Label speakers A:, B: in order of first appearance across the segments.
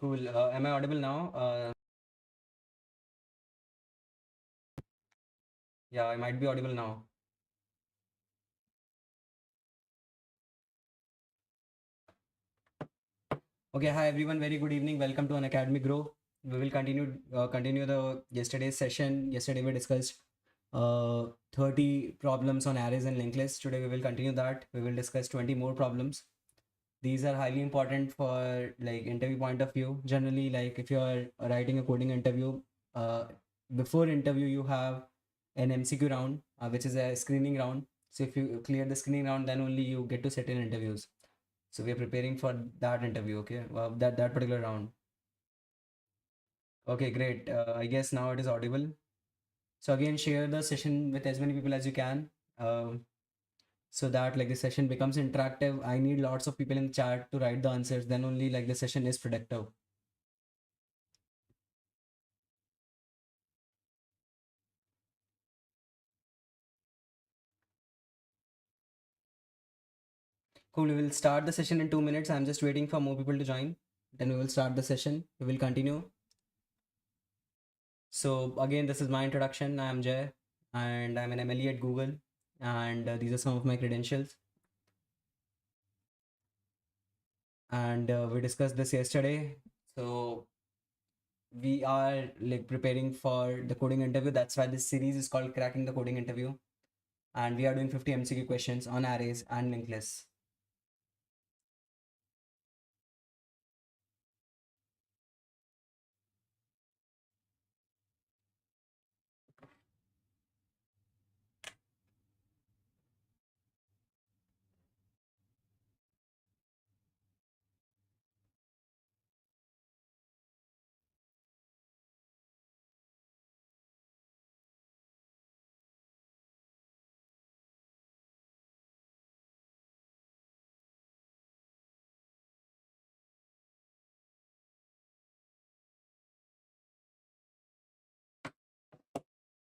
A: Cool. Am I audible now? Yeah, I might be audible now. Okay, hi everyone. Very good evening. Welcome to Unacademy Grow. We will continue the yesterday's session. Yesterday we discussed 30 problems on arrays and linked lists. Today we will continue that. We will discuss 20 more problems. These are highly important for like interview point of view. Generally, like if you are writing a coding interview, before interview you have an MCQ round, which is a screening round. So if you clear the screening round, then only you get to sit in interviews. So we are preparing for that interview, okay? That particular round. Okay, great. I guess now it is audible. So again, share the session with as many people as you can, so that like the session becomes interactive. I need lots of people in the chat to write the answers. Then only like the session is productive. Cool. We will start the session in 2 minutes. I'm just waiting for more people to join. Then we will start the session. We will continue. So again, this is my introduction. I'm Jay, and I'm an MLE at Google. And these are some of my credentials. And we discussed this yesterday. So we are like preparing for the coding interview. That's why this series is called Cracking the Coding Interview. And we are doing 50 MCQ questions on arrays and linked lists.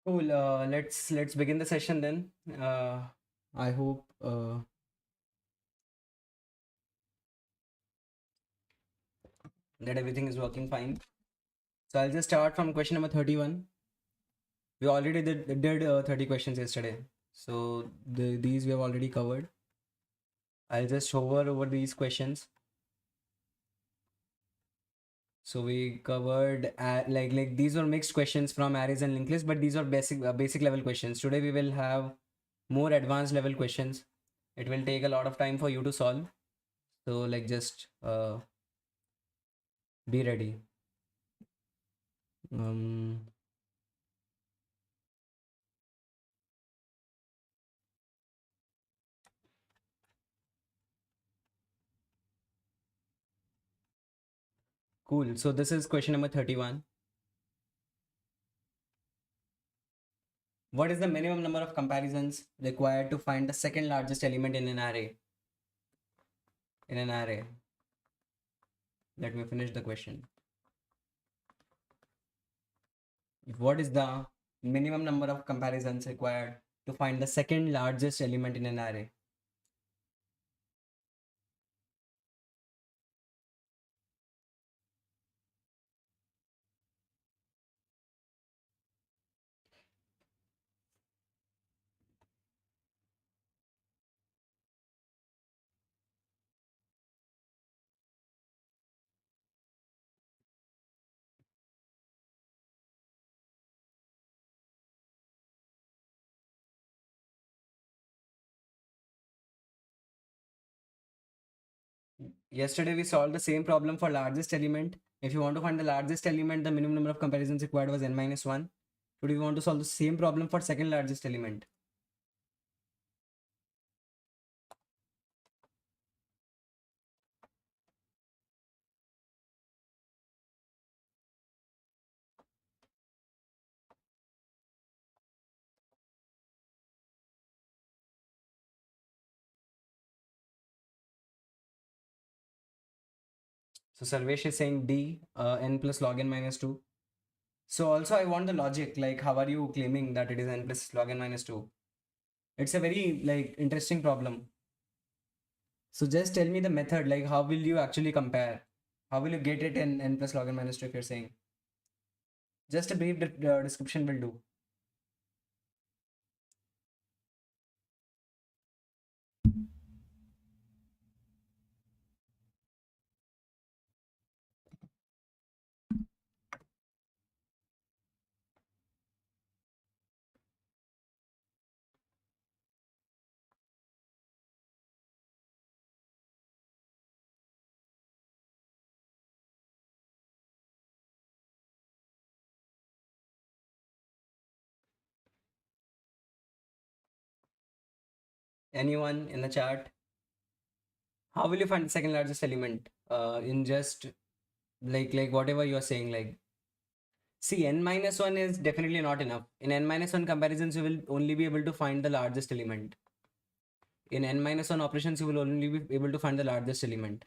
A: Cool. Let's begin the session then. I hope that everything is working fine. So I'll just start from question number 31. We already did 30 questions yesterday. So these we have already covered. I'll just hover over these questions. So we covered like these were mixed questions from arrays and linked lists, but these are basic level questions. Today we will have more advanced level questions. It will take a lot of time for you to solve. So like just be ready. Cool. So this is question number 31. What is the minimum number of comparisons required to find the second largest element in an array? Let me finish the question. What is the minimum number of comparisons required to find the second largest element in an array? Yesterday we solved the same problem for largest element. If you want to find the largest element, the minimum number of comparisons required was n-1. Today we want to solve the same problem for second largest element. So Sarvesh is saying D, n plus log n minus 2. So also I want the logic, like how are you claiming that it is n plus log n minus 2? It's a very like interesting problem. So just tell me the method, like how will you actually compare? How will you get it in n plus log n minus 2 if you're saying? Just a brief description will do. Anyone in the chat? How will you find the second largest element in just like whatever you're saying? Like, see, n minus 1 is definitely not enough. In n minus 1 comparisons, you will only be able to find the largest element. In n minus 1 operations, you will only be able to find the largest element.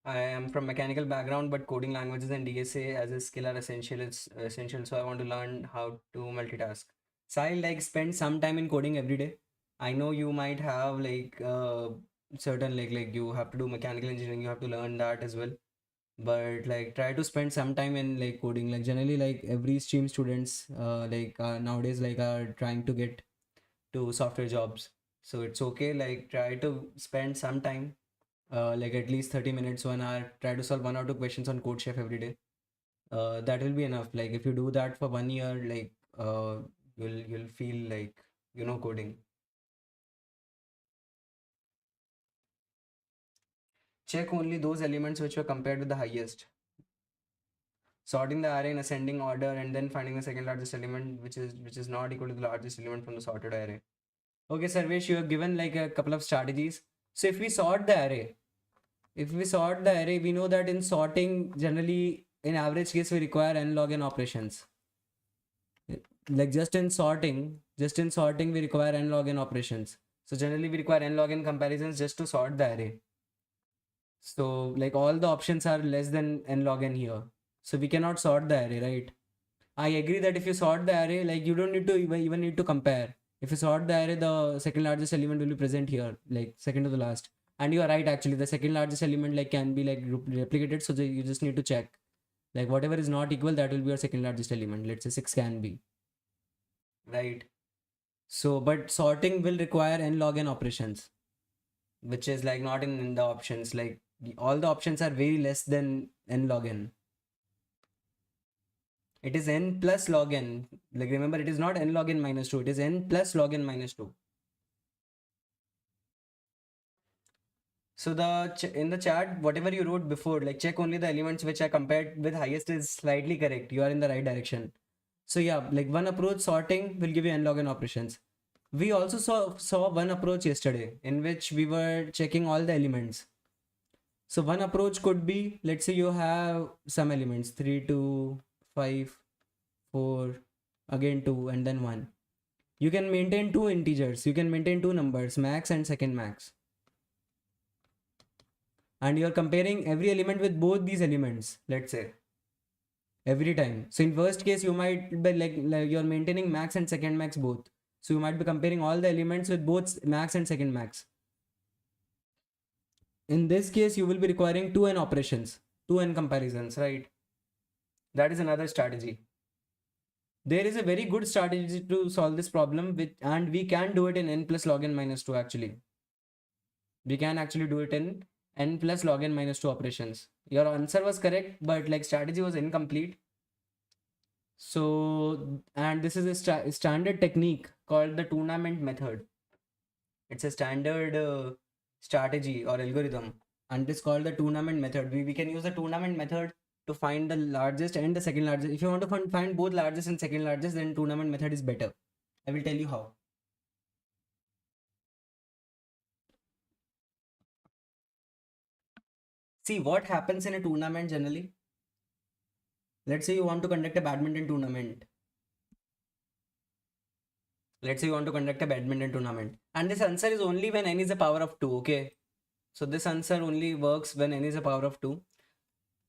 A: I am from mechanical background, but coding languages and DSA as a skill are essential. It's essential, so I want to learn how to multitask. So I like spend some time in coding every day. I know you might have like certain like you have to do mechanical engineering, you have to learn that as well. But like try to spend some time in like coding. Like generally, like every stream students nowadays like are trying to get to software jobs. So it's okay. Like try to spend some time like at least 30 minutes, 1 hour, try to solve 1 or 2 questions on Code Chef every day. That will be enough. Like if you do that for 1 year, like you'll feel like you know coding. Check only those elements which were compared with the highest. Sorting the array in ascending order and then finding the second largest element which is not equal to the largest element from the sorted array. Okay, Sarvesh, you have given like a couple of strategies. So if we sort the array, we know that in sorting, generally, in average case, we require n log n operations. Like just in sorting, we require n log n operations. So generally, we require n log n comparisons just to sort the array. So like all the options are less than n log n here. So we cannot sort the array, right? I agree that if you sort the array, like you don't need to even need to compare. If you sort the array, the second largest element will be present here, like second to the last. And you are right, actually, the second largest element like can be like replicated. So you just need to check, like whatever is not equal, that will be your second largest element. Let's say 6 can be, right? So, but sorting will require n log n operations, which is like not in the options. Like all the options are very less than n log n. It is n plus log n. Like remember, it is not n log n minus 2. It is n plus log n minus 2. So in the chat, whatever you wrote before, like check only the elements which are compared with highest is slightly correct. You are in the right direction. So yeah, like one approach sorting will give you n log n operations. We also saw one approach yesterday in which we were checking all the elements. So one approach could be, let's say you have some elements 3, 2, 5, 4, again 2, and then 1. You can maintain two integers. You can maintain two numbers, max and second max. And you're comparing every element with both these elements, let's say, every time. So in first case, you might be like you're maintaining max and second max both. So you might be comparing all the elements with both max and second max. In this case, you will be requiring 2n operations, 2n comparisons, right? That is another strategy. There is a very good strategy to solve this problem and we can do it in n plus log n minus 2 actually. We can actually do it in n plus log n minus 2 operations. Your answer was correct, but like strategy was incomplete. So, and this is a standard technique called the tournament method. It's a standard strategy or algorithm, and it's called the tournament method. We can use the tournament method to find the largest and the second largest. If you want to find both largest and second largest, then tournament method is better. I will tell you how. See what happens in a tournament generally. Let's say you want to conduct a badminton tournament. Let's say you want to conduct a badminton tournament. And this answer is only when n is a power of 2, okay? So this answer only works when n is a power of 2.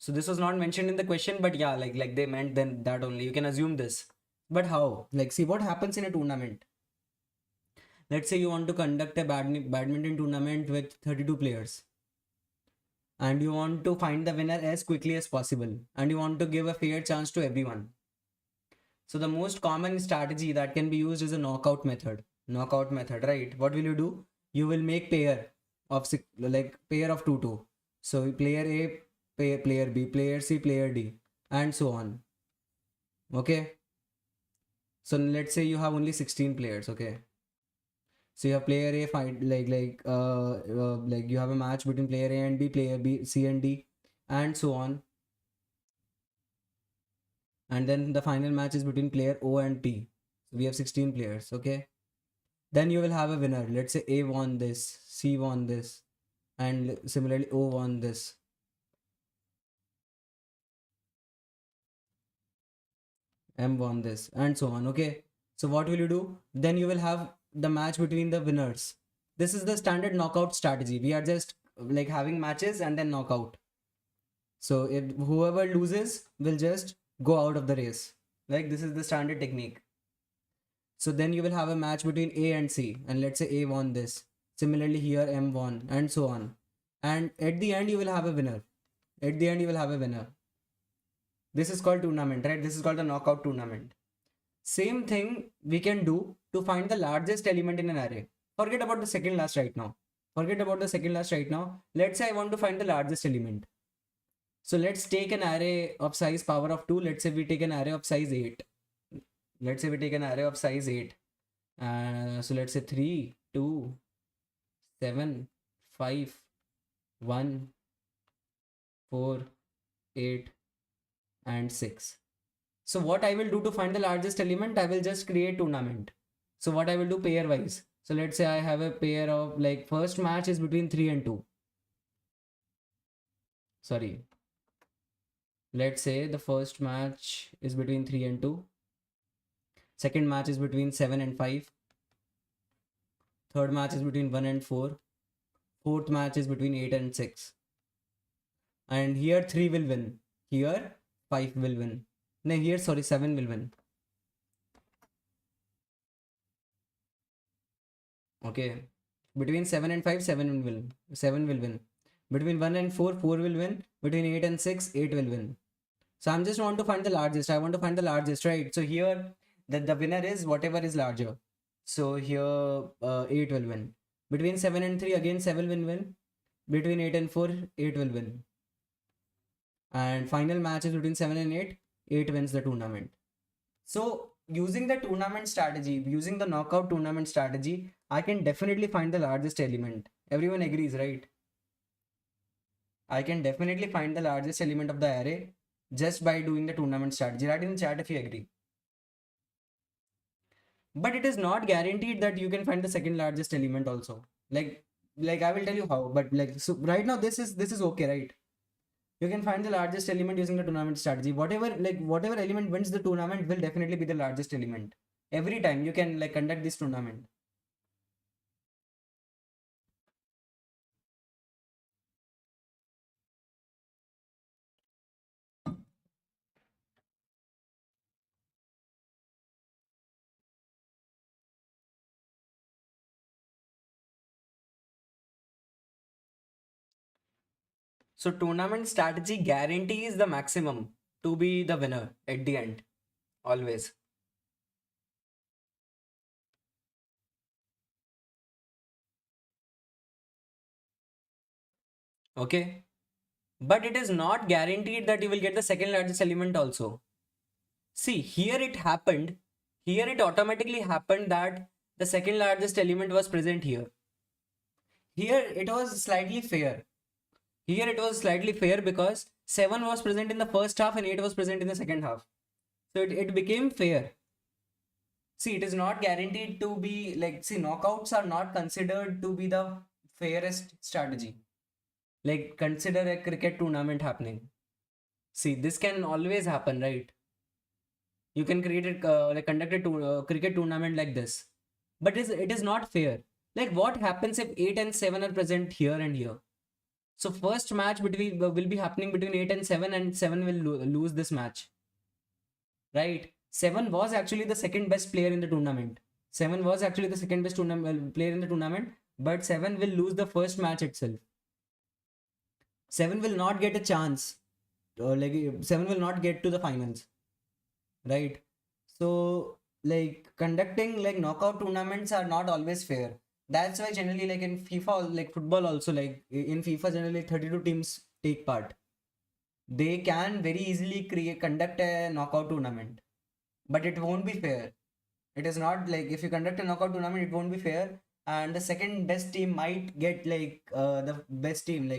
A: So this was not mentioned in the question, but yeah, like they meant then that only. You can assume this. But how? Like, see what happens in a tournament. Let's say you want to conduct a badminton tournament with 32 players, and you want to find the winner as quickly as possible, and you want to give a fair chance to everyone. So the most common strategy that can be used is a knockout method. Knockout method, right? What will you do? You will make pair of like pair of 2-2. So player A, player B, player C, player D, and so on. Okay. So let's say you have only 16 players. Okay. So you have player A fight like you have a match between player A and B, player B, C and D, and so on. And then the final match is between player O and P. So we have 16 players. Okay. Then you will have a winner. Let's say A won this, C won this, and similarly O won this. M won this, and so on. Okay. So what will you do? Then you will have the match between the winners. This is the standard knockout strategy. We are just like having matches and then knockout. So if whoever loses will just go out of the race. Like this is the standard technique. So then you will have a match between A and C, and let's say A won this. Similarly here M won, and so on. And at the end you will have a winner. At the end you will have a winner. This is called tournament, right? This is called the knockout tournament. Same thing we can do to find the largest element in an array. Forget about the second last right now. Forget about the second last right now. Let's say I want to find the largest element. So let's take an array of size power of 2. Let's say we take an array of size 8. Let's say we take an array of size 8. So let's say 3, 2, 7, 5, 1, 4, 8, and 6. So what I will do to find the largest element, I will just create tournament. So what I will do pair wise. So let's say I have a pair of like first match is between 3 and 2. Sorry. Let's say the first match is between 3 and 2. Second match is between 7 and 5. Third match is between 1 and 4. Fourth match is between 8 and 6. And here 3 will win. Here 5 will win. No, here, sorry, 7 will win. Okay. Between 7 and 5, 7 will win. 7 will win. Between 1 and 4, 4 will win. Between 8 and 6, 8 will win. So I'm just want to find the largest. I want to find the largest, right? So here the winner is whatever is larger. So here 8 will win. Between 7 and 3, again 7 will win. Between 8 and 4, 8 will win. And final match is between 7 and 8, 8 wins the tournament. So using the tournament strategy, using the knockout tournament strategy, I can definitely find the largest element. Everyone agrees, right? I can definitely find the largest element of the array just by doing the tournament strategy. Write in the chat if you agree. But it is not guaranteed that you can find the second largest element also. Like I will tell you how, but like, so right now this is okay, right? You can find the largest element using the tournament strategy. Whatever element wins the tournament will definitely be the largest element. Every time you can like conduct this tournament. So tournament strategy guarantees the maximum to be the winner at the end, always. Okay. But it is not guaranteed that you will get the second largest element also. See, here it happened. Here it automatically happened that the second largest element was present here. Here it was slightly fair. Here it was slightly fair because 7 was present in the first half and 8 was present in the second half. So it became fair. See, it is not guaranteed to be like, see, knockouts are not considered to be the fairest strategy. Like, consider a cricket tournament happening. See, this can always happen, right? You can create like conduct a cricket tournament like this, but it is not fair. Like, what happens if 8 and 7 are present here and here? So first match between will be happening between 8 and 7 will lose this match, right? 7 was actually the second best player in the tournament. 7 was actually the second best player in the tournament, but 7 will lose the first match itself. 7 will not get a chance. Like 7 will not get to the finals, right? So like conducting like knockout tournaments are not always fair. That's why generally like in FIFA, like football also, like in FIFA generally 32 teams take part. They can very easily conduct a knockout tournament, but it won't be fair. It is not like if you conduct a knockout tournament, it won't be fair, and the second best team might get like the best team.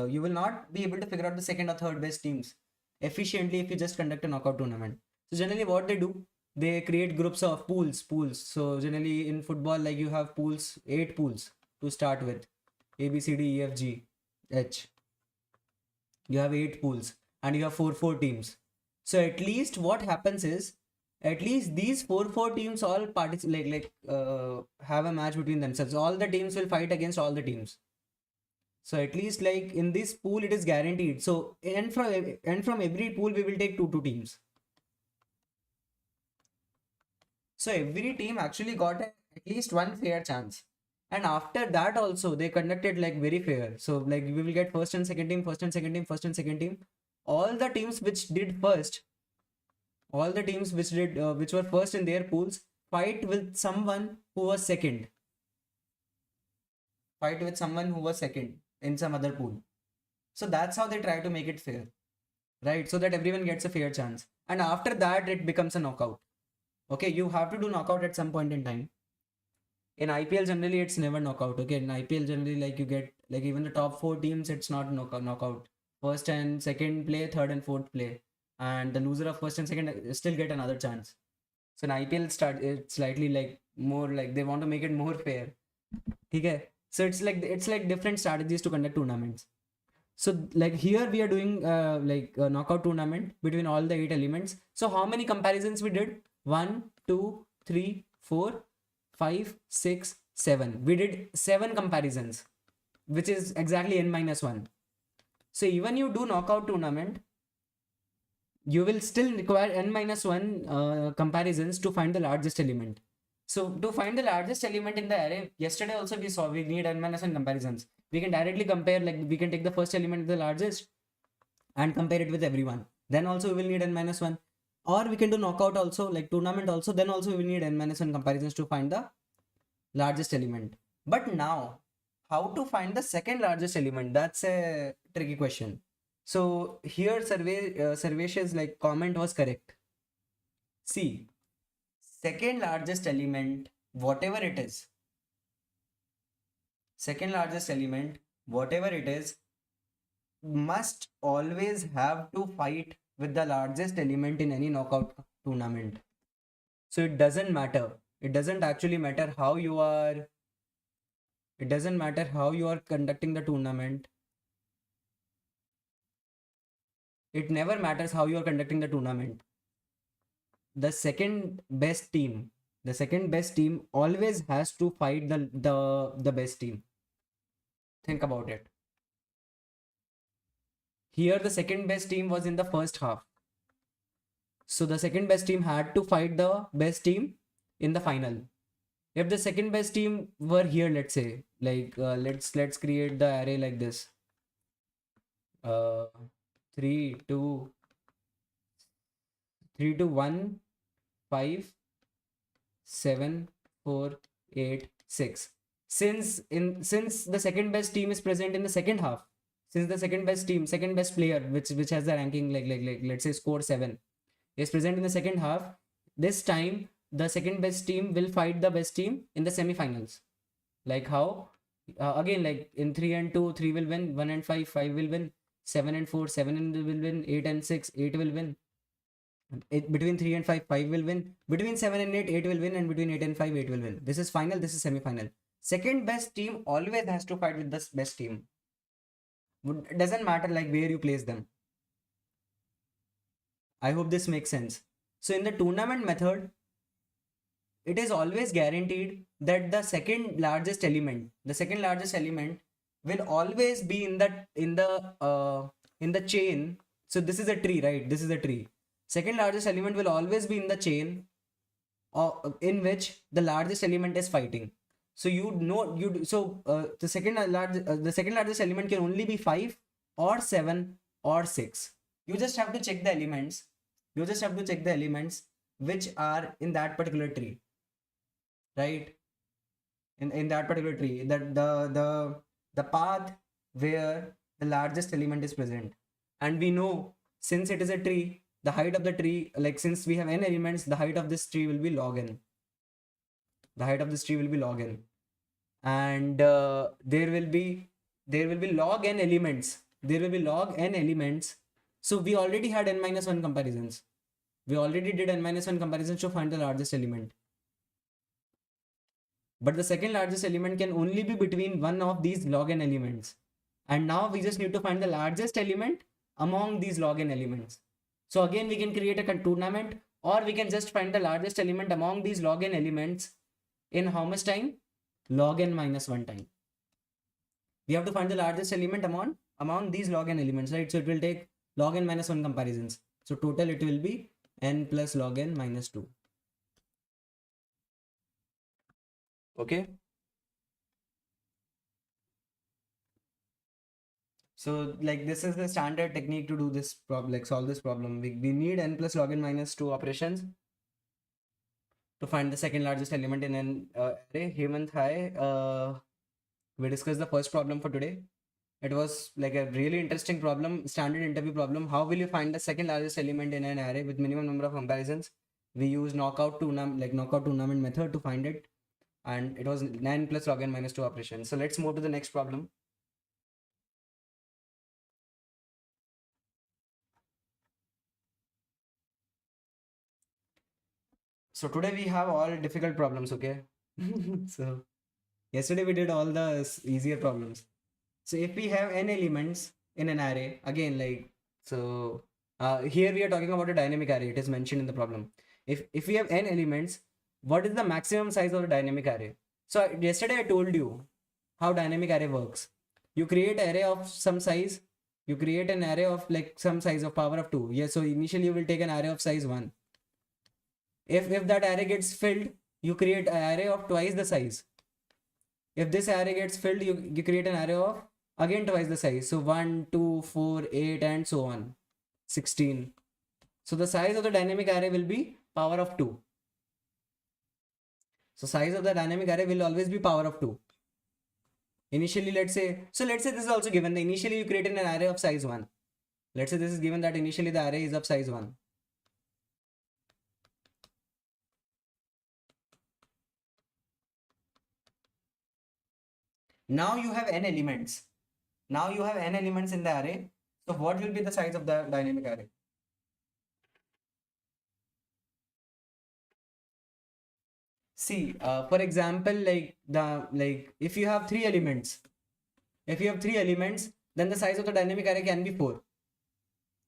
A: You will not be able to figure out the second or third best teams efficiently if you just conduct a knockout tournament. So generally, what they do, they create groups of pools. So generally in football, like you have pools, 8 pools to start with, A B C D E F G H. You have 8 pools, and you have four teams. So at least what happens is, at least these four teams all participate, have a match between themselves. All the teams will fight against all the teams. So at least like in this pool it is guaranteed. So and from every pool we will take two teams. So every team actually got at least one fair chance. And after that also they conducted like very fair. So like we will get first and second team, first and second team, first and second team. All the teams which did first, all the teams which were first in their pools fight with someone who was second. Fight with someone who was second in some other pool. So that's how they try to make it fair, right? So that everyone gets a fair chance. And after that, it becomes a knockout. Okay, you have to do knockout at some point in time. In IPL, generally, it's never knockout. Okay, in IPL, generally, like you get like even the top 4 teams, it's not knockout. First and second play, third and fourth play, and the loser of first and second still get another chance. So in IPL, it's slightly like more like they want to make it more fair. Okay, so it's like different strategies to conduct tournaments. So like here we are doing like a knockout tournament between all the 8 elements. So how many comparisons we did? 1, 2, 3, 4, 5, 6, 7. We did 7 comparisons, which is exactly n-1. So even you do knockout tournament, you will still require n-1 comparisons to find the largest element. So to find the largest element in the array, yesterday also we saw we need n-1 comparisons. We can directly compare, like we can take the first element, the largest, and compare it with everyone. Then also we will need n-1. Or we can do knockout also, like tournament also. Then also we will need n-1 comparisons to find the largest element. But now, how to find the second largest element? That's a tricky question. So here Sarvesh's like comment was correct. See, second largest element, whatever it is, second largest element, whatever it is, must always have to fight with the largest element in any knockout tournament. So it doesn't matter. It doesn't actually matter how you are. It doesn't matter how you are conducting the tournament. It never matters how you are conducting the tournament. The second best team always has to fight the best team. Think about it. Here the second best team was in the first half. So the second best team had to fight the best team in the final. If the second best team were here, let's say, like let's create the array like this. 3, 2, 1, 5, 7, 4, 8, 6. Since the second best team is present in the second half, since the second best player, which has the ranking like let's say score 7, is present in the second half, this time the second best team will fight the best team in the semifinals. Like how? Again, like in 3 and 2, 3 will win. 1 and 5, 5 will win. 7 and 4, 7 will win. 8 and 6, 8 will win. Between 3 and 5, 5 will win. Between 7 and 8, 8 will win. And between 8 and 5, 8 will win. This is final, this is semi-final. Second best team always has to fight with the best team. It doesn't matter like where you place them. I hope this makes sense. So in the tournament method, it is always guaranteed that the second largest element will always be in the chain. So this is a tree, right? This is a tree. Second largest element will always be in the chain in which the largest element is fighting. So the second largest element can only be 5 or 7 or 6. You just have to check the elements. You just have to check the elements which are in that particular tree, right? In that particular tree, that the path where the largest element is present. And we know, since it is a tree, the height of the tree, like since we have n elements, the height of this tree will be log n. The height of this tree will be log n. And there will be log n elements. There will be log n elements. So we already had n minus 1 comparisons. We already did n minus 1 comparisons to find the largest element. But the second largest element can only be between one of these log n elements. And now we just need to find the largest element among these log n elements. So again, we can create a tournament, or we can just find the largest element among these log n elements in how much time? Log n minus 1 time. We have to find the largest element among these log n elements, right? So it will take log n minus 1 comparisons. So total it will be n plus log n minus 2. Okay. So like this is the standard technique to do this problem, like solve this problem. We need n plus log n minus 2 operations to find the second largest element in an array. Hemant, hi. We discussed the first problem for today. It was like a really interesting problem, standard interview problem. How will you find the second largest element in an array with minimum number of comparisons? We use knockout tournament method to find it, and it was 9 plus log n minus 2 operation. So let's move to the next problem. So today we have all difficult problems, okay? So yesterday we did all the easier problems. So if we have n elements in an array, again, like, so here we are talking about a dynamic array. It is mentioned in the problem. If we have n elements, what is the maximum size of a dynamic array? So yesterday I told you how dynamic array works. You create array of some size. You create an array of like some size of power of 2. Yeah, so initially you will take an array of size 1. If that array gets filled, you create an array of twice the size. If this array gets filled, you create an array of again twice the size. So 1, 2, 4, 8, and so on. 16. So the size of the dynamic array will be power of 2. So size of the dynamic array will always be power of 2. Initially, let's say this is also given. Initially, you create an array of size 1. Let's say this is given that initially the array is of size 1. Now you have n elements. Now you have n elements in the array. So what will be the size of the dynamic array? See, for example, if you have 3 elements, then the size of the dynamic array can be 4,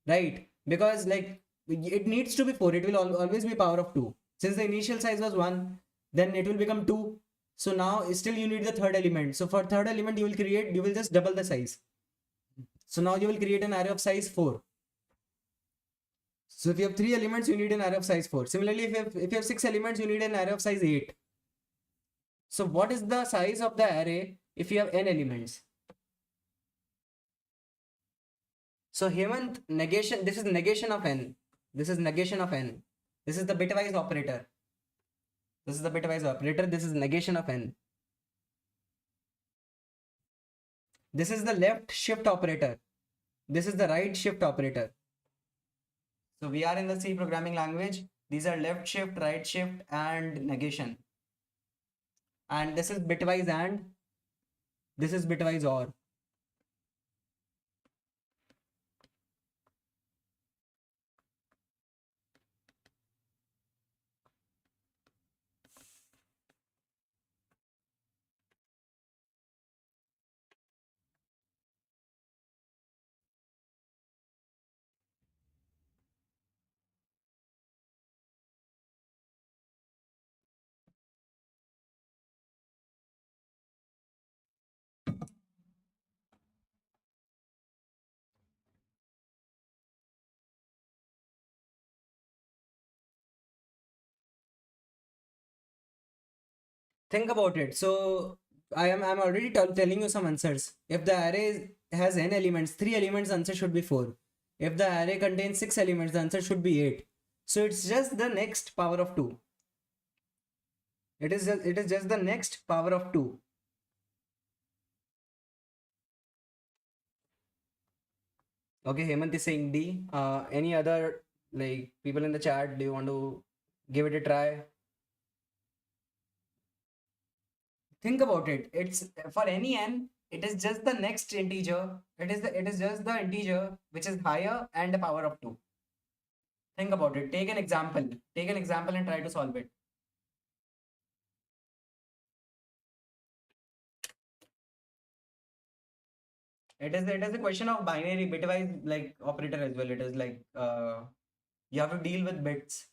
A: right? Because like it needs to be 4. It will always be power of 2. Since the initial size was 1, then it will become 2. So now still you need the third element. So for third element, you will just double the size. So now you will create an array of size 4. So if you have 3 elements, you need an array of size 4. Similarly, if you have 6 elements, you need an array of size 8. So what is the size of the array if you have n elements? So Hemant, negation, this is negation of n. This is negation of n. This is the bitwise operator. This is the bitwise operator. This is negation of n. This is the left shift operator. This is the right shift operator. So we are in the C programming language. These are left shift, right shift, and negation. And this is bitwise and this is bitwise or. Think about it. So I'm already telling you some answers. If the array has n elements, 3 elements, the answer should be 4. If the array contains 6 elements, the answer should be 8. So it's just the next power of 2. It is just the next power of 2. Okay, Hemant is saying D. Any other like people in the chat? Do you want to give it a try? Think about it. It's for any n, it is just the next integer. It is just the integer which is higher and the power of 2. Think about it. Take an example. Take an example and try to solve it. It is a question of binary bitwise like operator as well. It is like you have to deal with bits.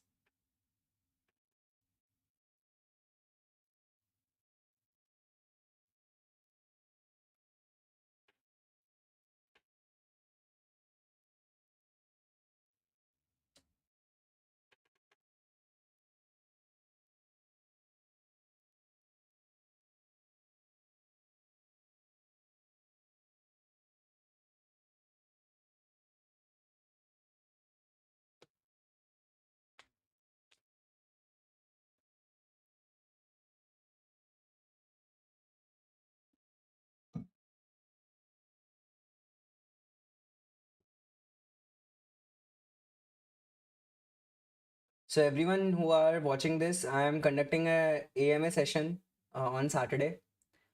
A: So everyone who are watching this, I am conducting a AMA session on Saturday,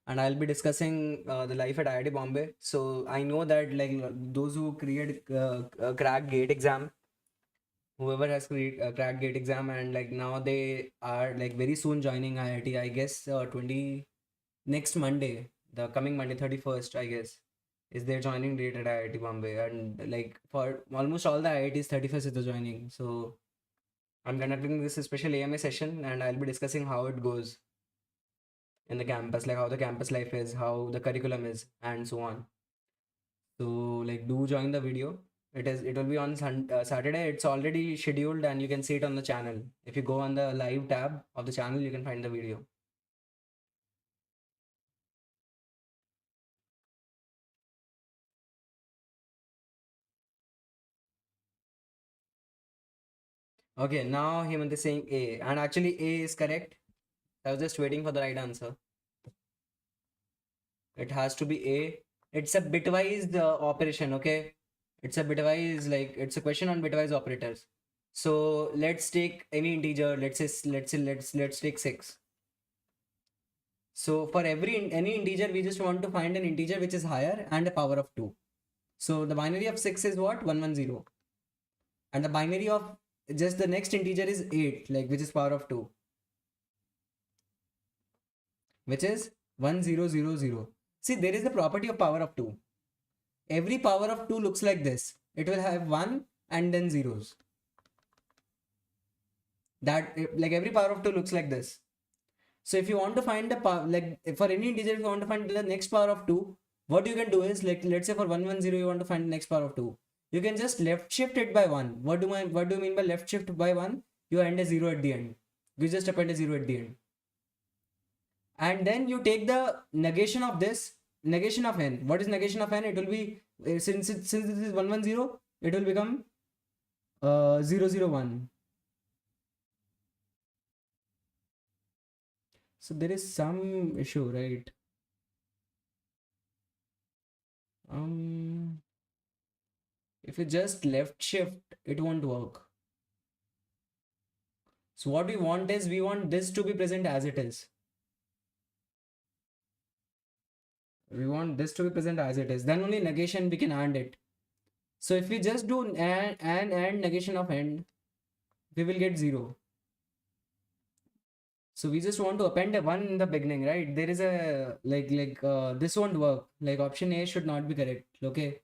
A: and I'll be discussing the life at IIT Bombay. So I know that like those who crack gate exam, whoever has cracked gate exam, and like now they are like very soon joining IIT. I guess 20 next Monday, the coming Monday 31st, I guess, is their joining date at IIT Bombay, and like for almost all the IITs, 31st is the joining. So I'm conducting this special AMA session, and I'll be discussing how it goes in the campus, like how the campus life is, how the curriculum is, and so on. So like do join the video. It will be on Saturday. It's already scheduled and you can see it on the channel. If you go on the live tab of the channel, you can find the video. Okay, now Hemant is saying A, and actually A is correct. I was just waiting for the right answer. It has to be A. It's a bitwise operation, okay? It's a bitwise, like it's a question on bitwise operators. So let's take any integer. Let's take 6. So for any integer, we just want to find an integer which is higher and a power of 2. So the binary of 6 is what? 110. And the binary of just the next integer is 8, like which is power of 2, which is 1000. See, there is the property of power of 2. Every power of 2 looks like this. It will have 1 and then zeros. That like every power of 2 looks like this. So if you want to find the power, like for any integer, if you want to find the next power of 2, what you can do is like let's say for 110 you want to find the next power of 2. You can just left shift it by 1. What do you mean by left shift by 1? You end a 0 at the end. You just append a 0 at the end. And then you take the negation of this, negation of n. What is negation of n? It will be since this is 110, it will become 001. So there is some issue, right? Um, if you just left shift, it won't work. So what we want is we want this to be present as it is. We want this to be present as it is. Then only negation we can AND it. So if we just do and negation of end, we will get 0. So we just want to append a 1 in the beginning, right? There is a this won't work. Like option A should not be correct. Okay.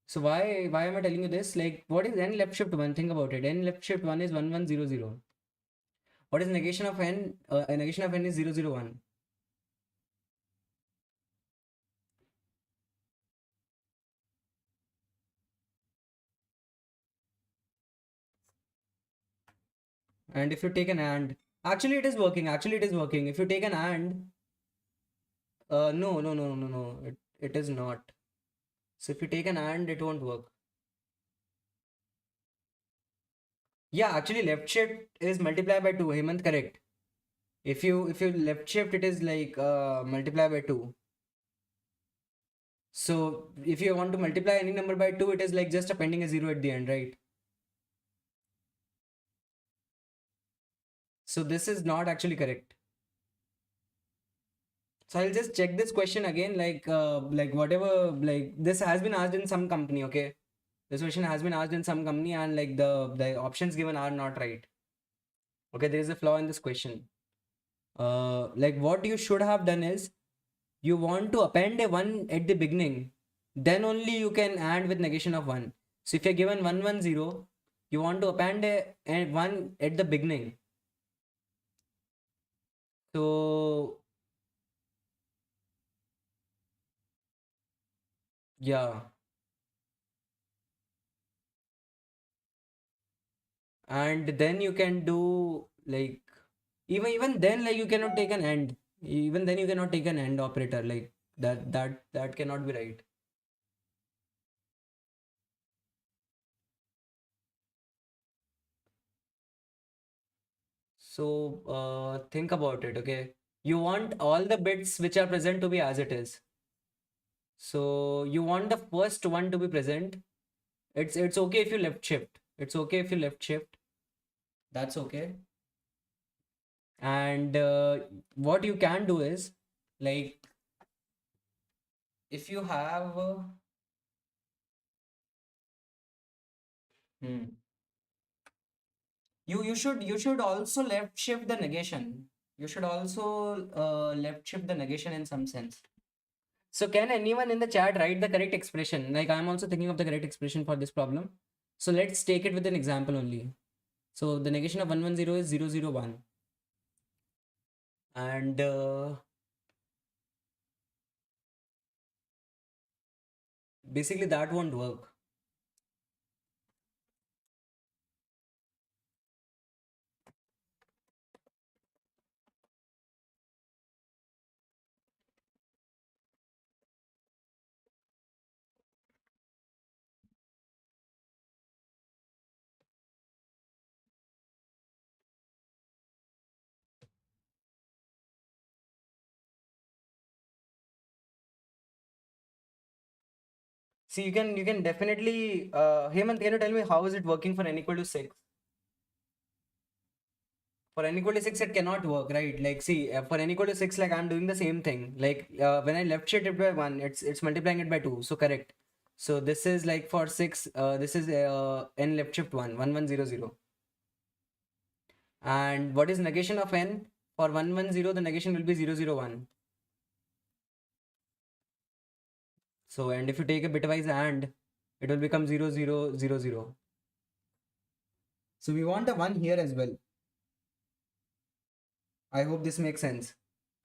A: So why am I telling you this? Like what is n left shift 1? Think about it. N left shift 1 is 1100. What is negation of n? Negation of n is 001. And if you take an Actually, it is working. Actually, it is working. If you take an and, no, no, no, no, no. It is not. So if you take an and, it won't work. Yeah, actually, left shift is multiply by 2. Hemant, correct. If you left shift, it is like multiply by 2. So if you want to multiply any number by 2, it is like just appending a 0 at the end, right? So this is not actually correct. So I'll just check this question again, like whatever, like this has been asked in some company, okay? This question has been asked in some company, and like the options given are not right. Okay, there is a flaw in this question. Like what you should have done is you want to append a 1 at the beginning, then only you can add with negation of 1. So if you're given 1 1 0, you want to append a 1 at the beginning. So yeah, and then you can do like even then, like you cannot take an AND. Even then you cannot take an AND operator, like that cannot be right. So think about it, okay? You want all the bits which are present to be as it is. So you want the first one to be present. It's okay if you left shift. It's okay if you left shift. That's okay. And what you can do is like if you have hmm, you should also left shift the negation. You should also left shift the negation in some sense. So can anyone in the chat write the correct expression? Like I'm also thinking of the correct expression for this problem. So let's take it with an example only. So the negation of 110 is 001. And basically that won't work. See, you can definitely Hemant, can you tell me how is it working for n equal to 6? For n equal to 6, it cannot work, right? Like, see, for n equal to 6, like I'm doing the same thing. Like, when I left shift it by 1, it's multiplying it by 2. So correct. So this is like for 6, this is n left shift 1, 1100. And what is negation of n? For 110, the negation will be 001. So, and if you take a bitwise and, it will become 0000. So we want a 1 here as well. I hope this makes sense.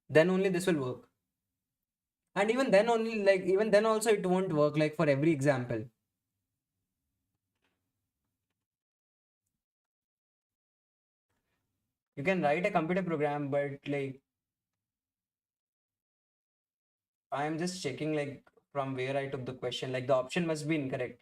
A: Then only this will work. And even then only, like, even then also it won't work, like for every example. You can write a computer program, but like, I am just checking like from where I took the question, like the option must be incorrect.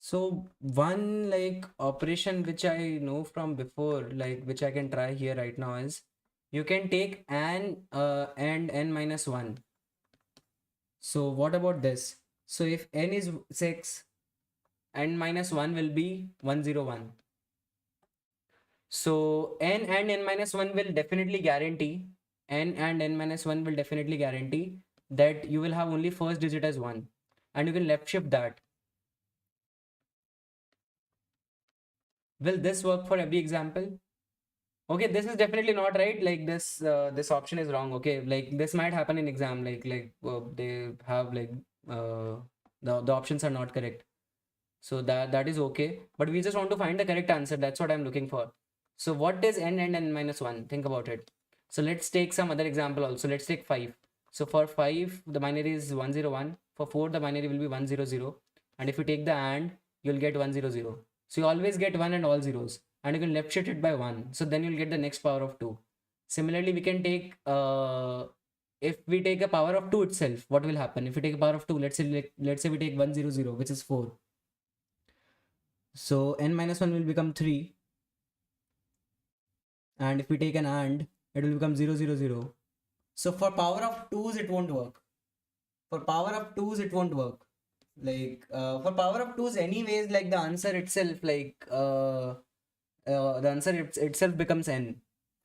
A: So one like operation which I know from before, like which I can try here right now is you can take an and n minus 1. So what about this? So if n is 6, n minus 1 will be 101. So n and n minus 1 will definitely guarantee, n and n minus 1 will definitely guarantee that you will have only first digit as 1 and you can left shift that. Will this work for every example? Okay, this is definitely not right. Like this option is wrong. Okay, like this might happen in exam. They have like uh, the options are not correct. So that is okay. But we just want to find the correct answer. That's what I'm looking for. So what is n and n minus 1? Think about it. So let's take some other example also. Let's take 5. So for 5, the binary is 101. For 4, the binary will be 100. And if you take the AND, you'll get 100. So you always get 1 and all zeros. And you can left shift it by 1. So then you'll get the next power of 2. Similarly, we can take, if we take a power of 2 itself, what will happen? If we take a power of 2, let's say we take 100, which is 4. So n minus 1 will become 3. And if we take an AND, it will become 000. So for power of 2's, it won't work. For power of 2's, it won't work. Like for power of 2's, anyways, like the answer itself, the answer itself becomes n.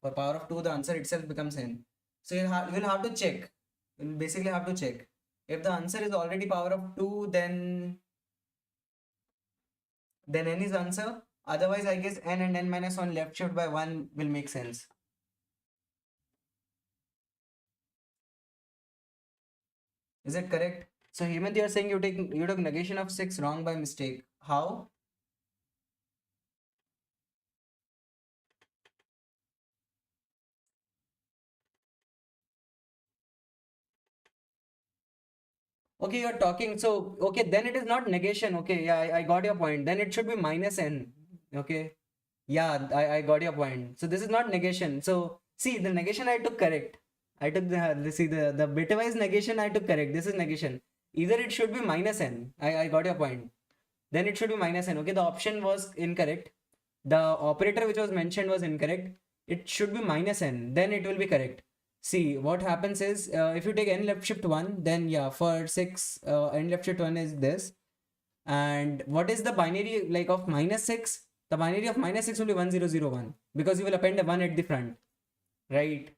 A: For power of 2, the answer itself becomes n. So you'll have to check. You'll basically have to check. If the answer is already power of 2, then n is answer. Otherwise, I guess n and n minus 1 left shift by 1 will make sense. Is it correct? So Hemant, you're saying you took negation of 6 wrong by mistake. How? Okay, you're talking. So okay, then it is not negation. Okay, yeah, I got your point. Then it should be minus n. Okay. Yeah, I got your point. So this is not negation. So see, the negation I took correct. I took the bitwise negation I took correct. This is negation. Either it should be minus n. I got your point. Then it should be minus n. Okay, the option was incorrect. The operator which was mentioned was incorrect. It should be minus n. Then it will be correct. See, what happens is if you take n left shift 1, then yeah, for 6, n left shift 1 is this. And what is the binary like of minus 6? The binary of minus 6 will be 1001 because you will append a 1 at the front, right?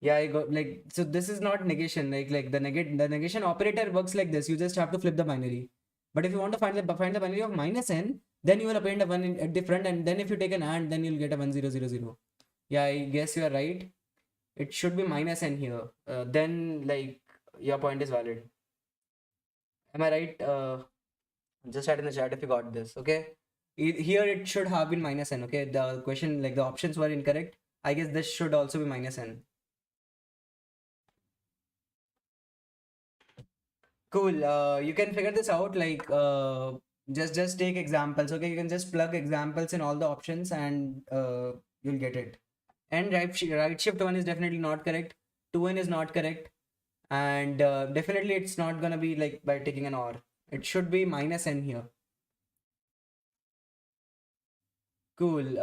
A: Yeah, I got like, so this is not negation. Like the negation operator works like this. You just have to flip the binary. But if you want to find the binary of minus n, then you will append a 1 at the front, and then if you take an AND, then you'll get a 1000. Yeah, I guess you are right. It should be minus n here. Then like your point is valid. Am I right? Just add in the chat if you got this. Okay. Here it should have been minus n. Okay. The question, like the options were incorrect. I guess this should also be minus n. Cool. You can figure this out. Like just take examples. Okay. You can just plug examples in all the options and you'll get it. And right shift 1 is definitely not correct. 2n is not correct. And definitely it's not gonna be like by taking an OR. It should be minus n here. Cool.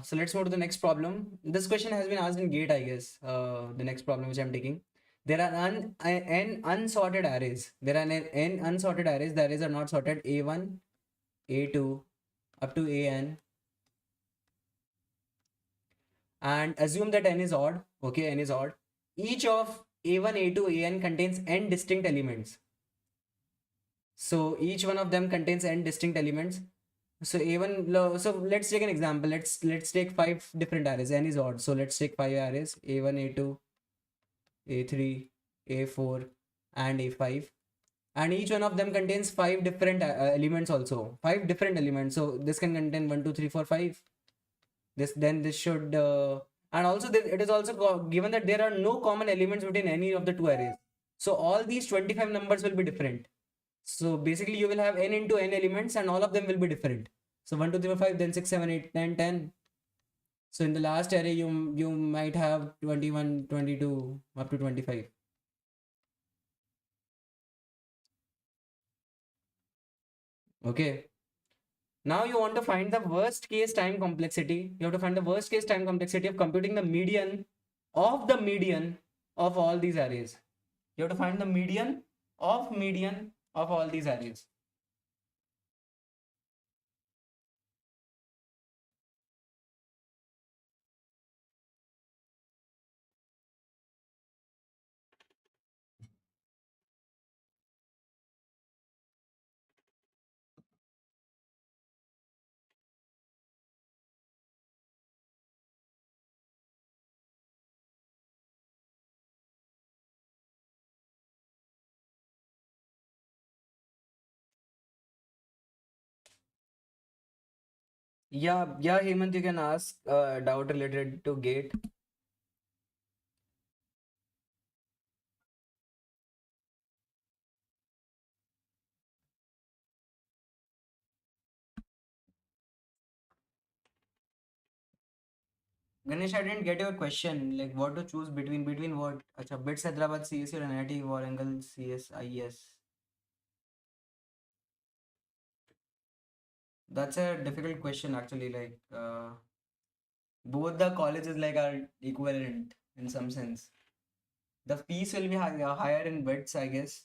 A: So let's move to the next problem. This question has been asked in GATE, I guess. The next problem which I'm taking. There are n unsorted arrays. There are n unsorted arrays. The arrays are not sorted. A1, A2, up to AN. And assume that n is odd. Okay, n is odd. Each of A1, A2, AN contains n distinct elements. So each one of them contains n distinct elements. So A1, so let's take an example. Let's take 5 different arrays. N is odd. So let's take 5 arrays: A1, A2, A3, A4, and A5. And each one of them contains 5 different elements also. 5 different elements. So this can contain 1, 2, 3, 4, 5. This should and also it is also given that there are no common elements between any of the 2 arrays. So all these 25 numbers will be different. So basically you will have n into n elements and all of them will be different. So 1, 2, 3, 4, 5, then 6, 7, 8, 9, 10. So in the last array, you might have 21, 22, up to 25. Okay. Now you want to find the worst case time complexity. You have to find the worst case time complexity of computing the median of all these arrays. You have to find the median of all these arrays. Yeah, Hemant, you can ask doubt related to gate. Ganesh, I didn't get your question. Like, what to choose between what? Acha, BITS Hyderabad CSE or NIT Warangal CSIS. That's a difficult question actually. Like, both the colleges like are equivalent in some sense. The fees will be higher in BITS, I guess,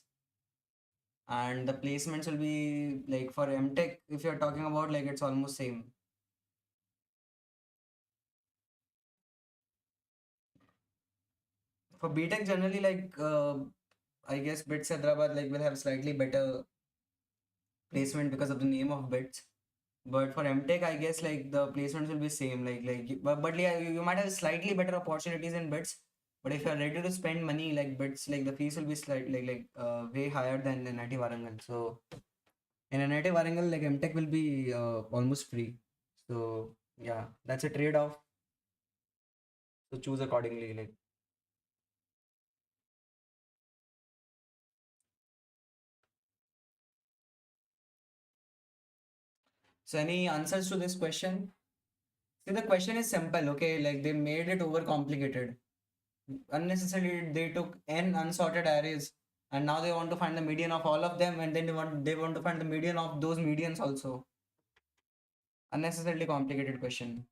A: and the placements will be like for MTech. If you're talking about like it's almost same. For BTech generally like I guess BITS Hyderabad like will have slightly better placement because of the name of BITS. But for MTech, I guess like the placements will be same. But yeah, you might have slightly better opportunities in BITS. But if you're ready to spend money like BITS, like the fees will be slightly way higher than NIT Warangal. So in NIT Warangal, like MTech will be almost free. So yeah, that's a trade-off. So choose accordingly. Like so, any answers to this question? See, the question is simple. Okay, like they made it overcomplicated. Unnecessarily they took n unsorted arrays and now they want to find the median of all of them, and then they want to find the median of those medians also. Unnecessarily complicated question.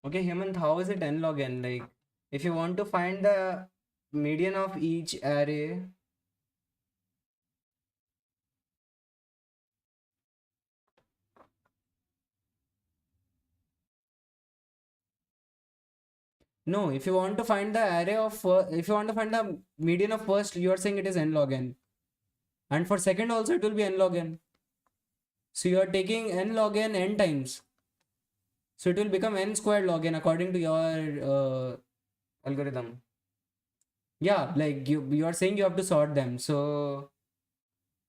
A: Okay, Hemant, how is it n log n? Like if you want to find the median of each array. No, if you want to find the array of if you want to find the median of first, you are saying it is n log n, and for second also it will be n log n. So you are taking n log n times. So it will become n squared log n according to your algorithm. Yeah, like you are saying you have to sort them. So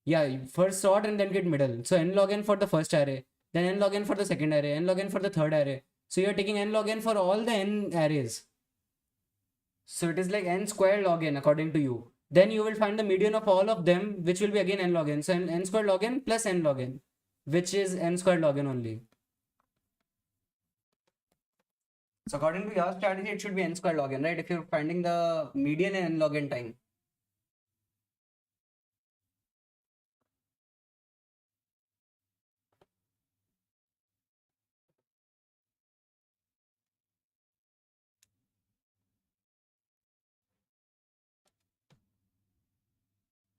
A: yeah, first sort and then get middle. So n log n for the first array, then n log n for the second array, n log n for the third array. So you're taking n log n for all the n arrays. So it is like n squared log n according to you. Then you will find the median of all of them, which will be again n log n. So n squared log n plus n log n, which is n squared log n only. So according to your strategy, it should be n squared log n, right? If you're finding the median in n log n time.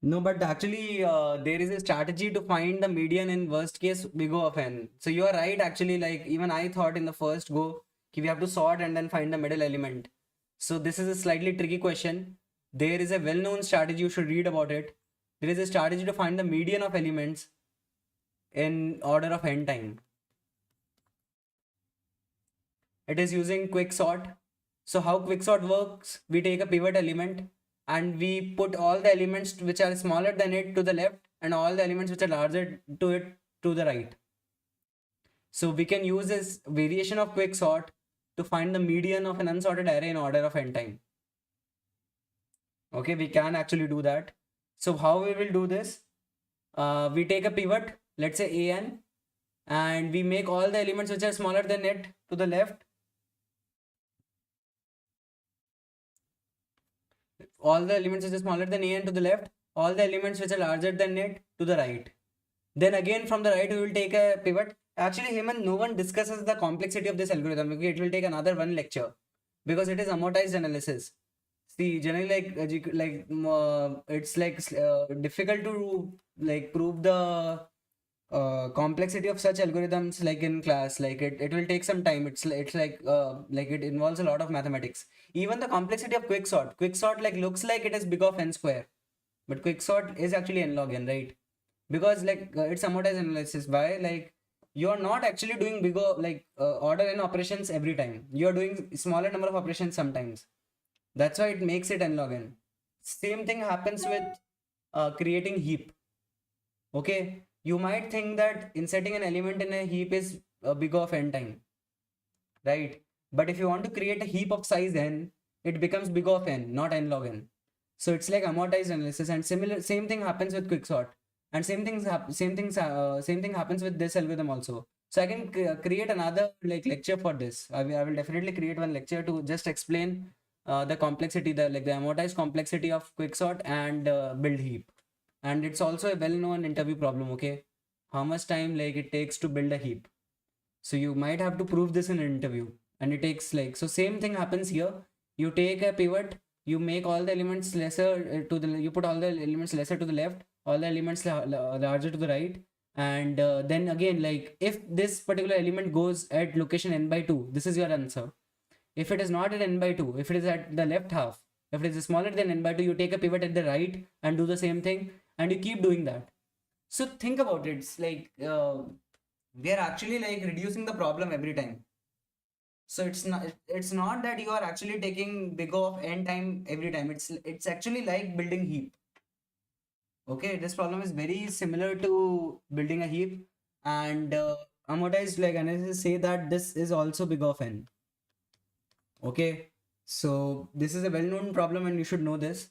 A: No, but actually, there is a strategy to find the median in worst case we go of n. So you are right, actually, like even I thought in the first go, we have to sort and then find the middle element. So this is a slightly tricky question. There is a well-known strategy, you should read about it. There is a strategy to find the median of elements in order of n time. It is using quicksort. So how quicksort works, we take a pivot element and we put all the elements which are smaller than it to the left and all the elements which are larger to it to the right. So we can use this variation of quicksort to find the median of an unsorted array in order of n time. Okay, we can actually do that. So how we will do this? We take a pivot, let's say an, and we make all the elements which are smaller than it to the left, all the elements which are smaller than an to the left, all the elements which are larger than it to the right. Then again from the right we will take a pivot. Actually, Hemant, no one discusses the complexity of this algorithm. Okay, it will take another one lecture because it is amortized analysis. See, generally it's like difficult to like prove the complexity of such algorithms like in class, like it will take some time. It's like it involves a lot of mathematics. Even the complexity of quicksort like looks like it is big of n square, but quicksort is actually n log n, right? Because like it's amortized analysis. Why? Like you're not actually doing bigger order n operations every time. You're doing smaller number of operations sometimes. That's why it makes it n log n. Same thing happens with creating heap. Okay, you might think that inserting an element in a heap is big of n time, right? But if you want to create a heap of size n, it becomes big of n, not n log n. So it's like amortized analysis, and same thing happens with quicksort, and same thing happens with this algorithm also. So I can create another like lecture for this. I will definitely create one lecture to just explain the complexity, the amortized complexity of quicksort and build heap. And it's also a well-known interview problem. Okay, how much time like it takes to build a heap? So you might have to prove this in an interview, and it takes like, so same thing happens here. You take a pivot, you make all the elements lesser to the, you put all the elements lesser to the left, all the elements larger to the right, and then again, like if this particular element goes at location n by 2, this is your answer. If it is not at n by 2, if it is at the left half, if it is smaller than n by 2, you take a pivot at the right and do the same thing, and you keep doing that. So think about it. It's like we are actually like reducing the problem every time. So it's not that you are actually taking big of n time every time. It's actually like building heap. Okay, this problem is very similar to building a heap, and amortized like analysis say that this is also big of n. Okay, so this is a well-known problem and you should know this,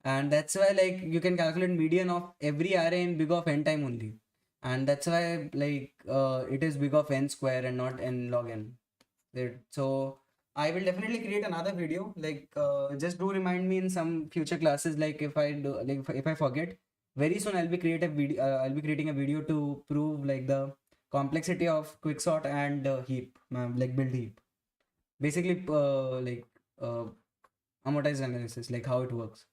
A: and that's why like you can calculate median of every array in big of n time only, and that's why like it is big of n square and not n log n. So I will definitely create another video, like just do remind me in some future classes, like if I do, like if I forget, very soon I'll be creating a video to prove like the complexity of quicksort and heap, like build heap, basically uh, amortized analysis, like how it works.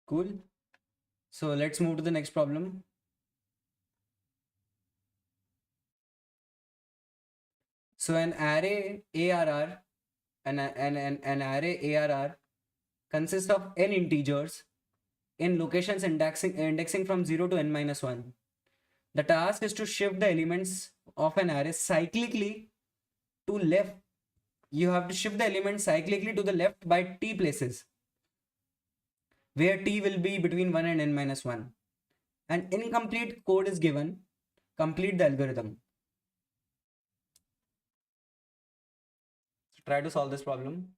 A: Cool. So let's move to the next problem. So an array ARR, an array ARR consists of n integers in locations indexing from 0 to n minus 1. The task is to shift the elements of an array cyclically to left. You have to shift the elements cyclically to the left by t places, where t will be between 1 and n minus 1. An incomplete code is given. Complete the algorithm. Try to solve this problem.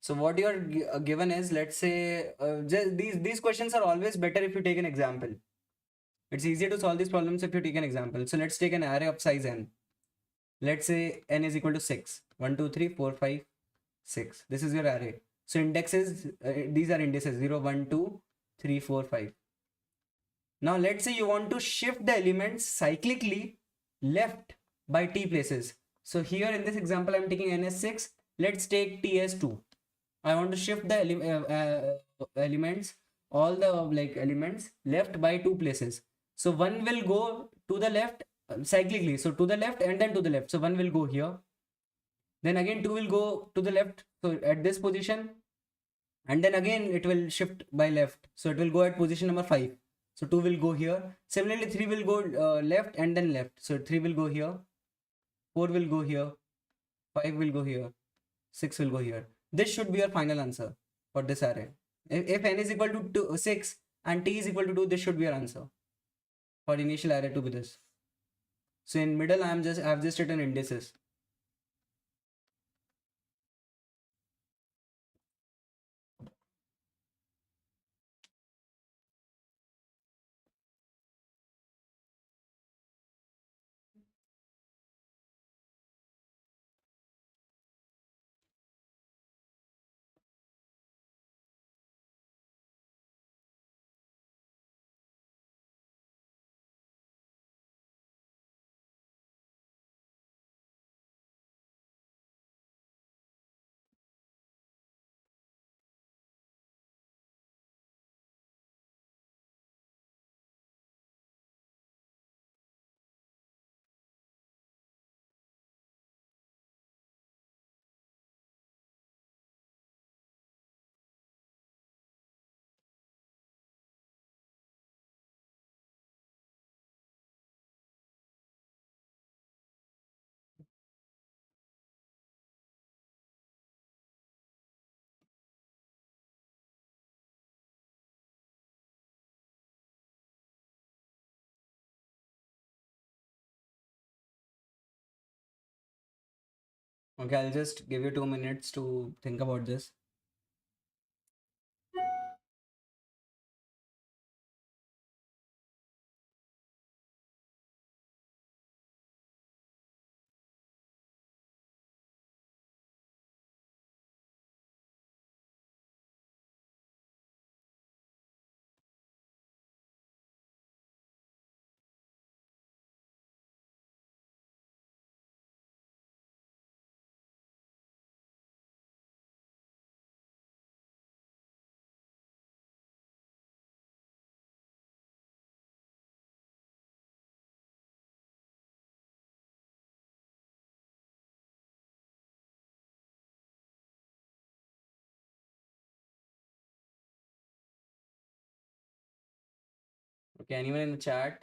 A: So what you're given is, let's say, just these questions are always better if you take an example. It's easier to solve these problems if you take an example. So let's take an array of size n. Let's say n is equal to 6. 1, 2, 3, 4, 5, 6. This is your array. So indexes, these are indices 0, 1, 2, 3, 4, 5. Now let's say you want to shift the elements cyclically left by t places. So here in this example, I'm taking n as 6. Let's take t as 2. I want to shift the elements, all the like elements left by 2 places. So one will go to the left cyclically. So to the left and then to the left. So one will go here. Then again 2 will go to the left. So at this position, and then again it will shift by left. So it will go at position number 5. So 2 will go here. Similarly, 3 will go left and then left. So 3 will go here. 4 will go here. 5 will go here. 6 will go here. This should be your final answer for this array. If n is equal to 6 and t is equal to 2, this should be your answer for initial array to be this. So in middle, I've just written indices. Okay, I'll just give you 2 minutes to think about this. Okay, anyone in the chat?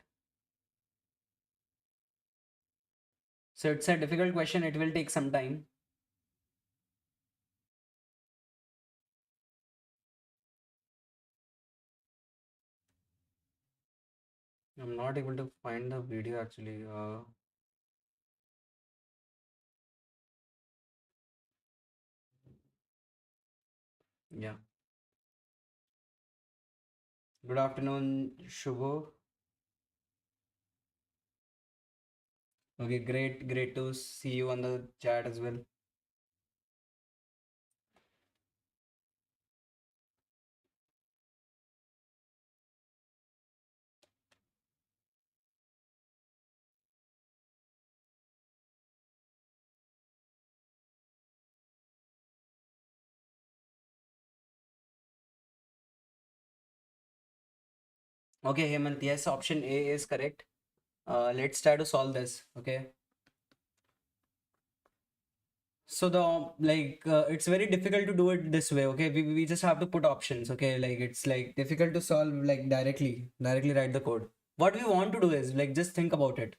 A: So it's a difficult question. It will take some time. I'm not able to find the video actually. Yeah. Good afternoon, Shubho. Okay, great to see you on the chat as well. Okay, Hemant, yes, option A is correct. Let's try to solve this. Okay. So it's very difficult to do it this way. Okay, we just have to put options. Okay, like it's like difficult to solve like directly write the code. What we want to do is like just think about it.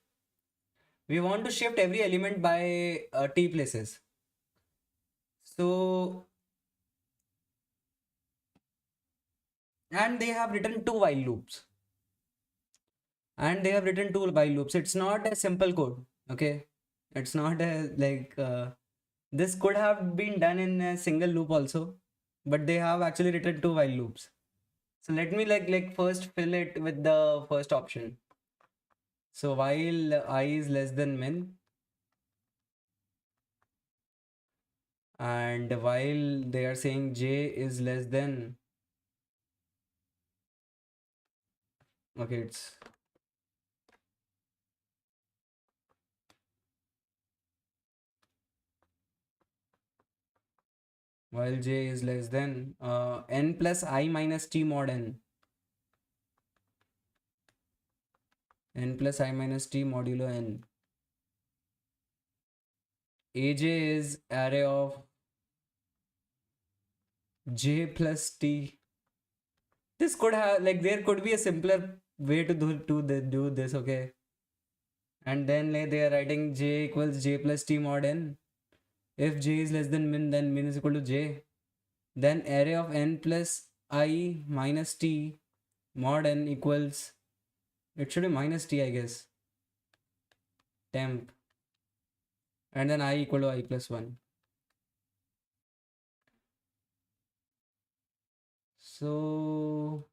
A: We want to shift every element by t places. So and they have written two while loops. And they have written two while loops. It's not a simple code. Okay, it's not a this could have been done in a single loop also, but they have actually written two while loops. So let me first fill it with the first option. So while I is less than min, and while they are saying j is less than, okay, it's while j is less than n plus I minus t mod n plus I minus t modulo n. Aj is array of j plus t. This could have there could be a simpler way to do this. Okay, and then they are writing j equals j plus t mod n. If j is less than min, then min is equal to j. Then array of n plus I minus t mod n equals, it should be minus t, I guess, temp, and then I equal to I plus 1. So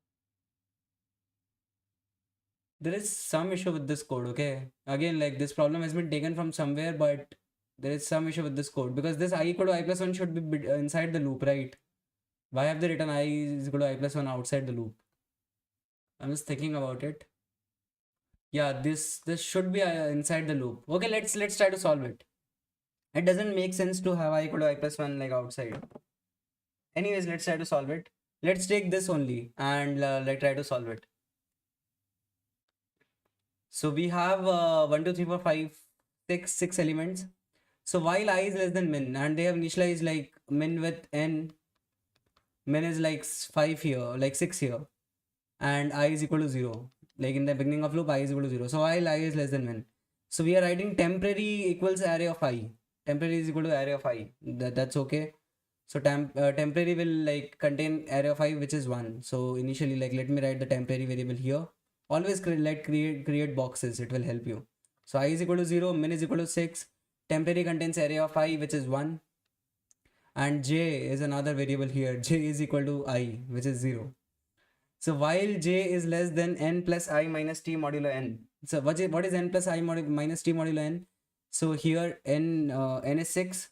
A: there is some issue with this code. Okay, again, like this problem has been taken from somewhere, but there is some issue with this code because this I equal to I plus 1 should be inside the loop, right? Why have they written I is equal to I plus 1 outside the loop? I'm just thinking about it. Yeah, this should be inside the loop. Okay, let's try to solve it. It doesn't make sense to have I equal to I plus 1 like outside. Anyways, let's try to solve it. Let's take this only and try to solve it. So we have 1, 2, 3, 4, 5, 6 elements. So while I is less than min, and they have initialized like min with n, min is like 5 here, like 6 here, and I is equal to 0. Like in the beginning of loop, I is equal to 0. So while I is less than min. So we are writing temporary equals array of I. Temporary is equal to array of I. That's okay. So temporary will like contain array of I, which is 1. So initially, like let me write the temporary variable here. Always create boxes. It will help you. So I is equal to 0, min is equal to 6. temporary contains array of I, which is 1, and j is another variable here. J is equal to I, which is 0. So while j is less than n plus I minus t modulo n. So what is n plus I minus t modulo n? So here n is 6.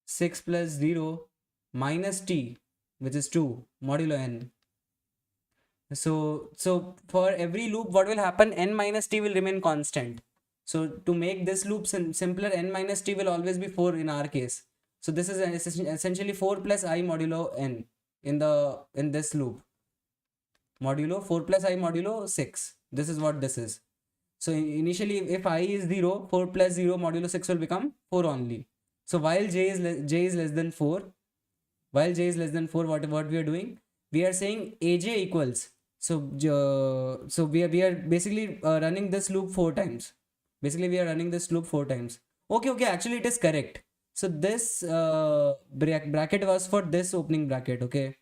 A: 6 plus 0 minus t, which is 2 modulo n. So for every loop, what will happen? N minus t will remain constant. So to make this loop simpler, n minus t will always be 4 in our case. So this is essentially 4 plus I modulo n in this loop. Modulo 4 plus I modulo 6. This is what this is. So initially, if I is 0, 4 plus 0 modulo 6 will become 4 only. So while j is less than 4, what we are doing? We are saying aj equals. So we are basically running this loop 4 times. Okay, actually it is correct. So this bracket was for this opening bracket, okay?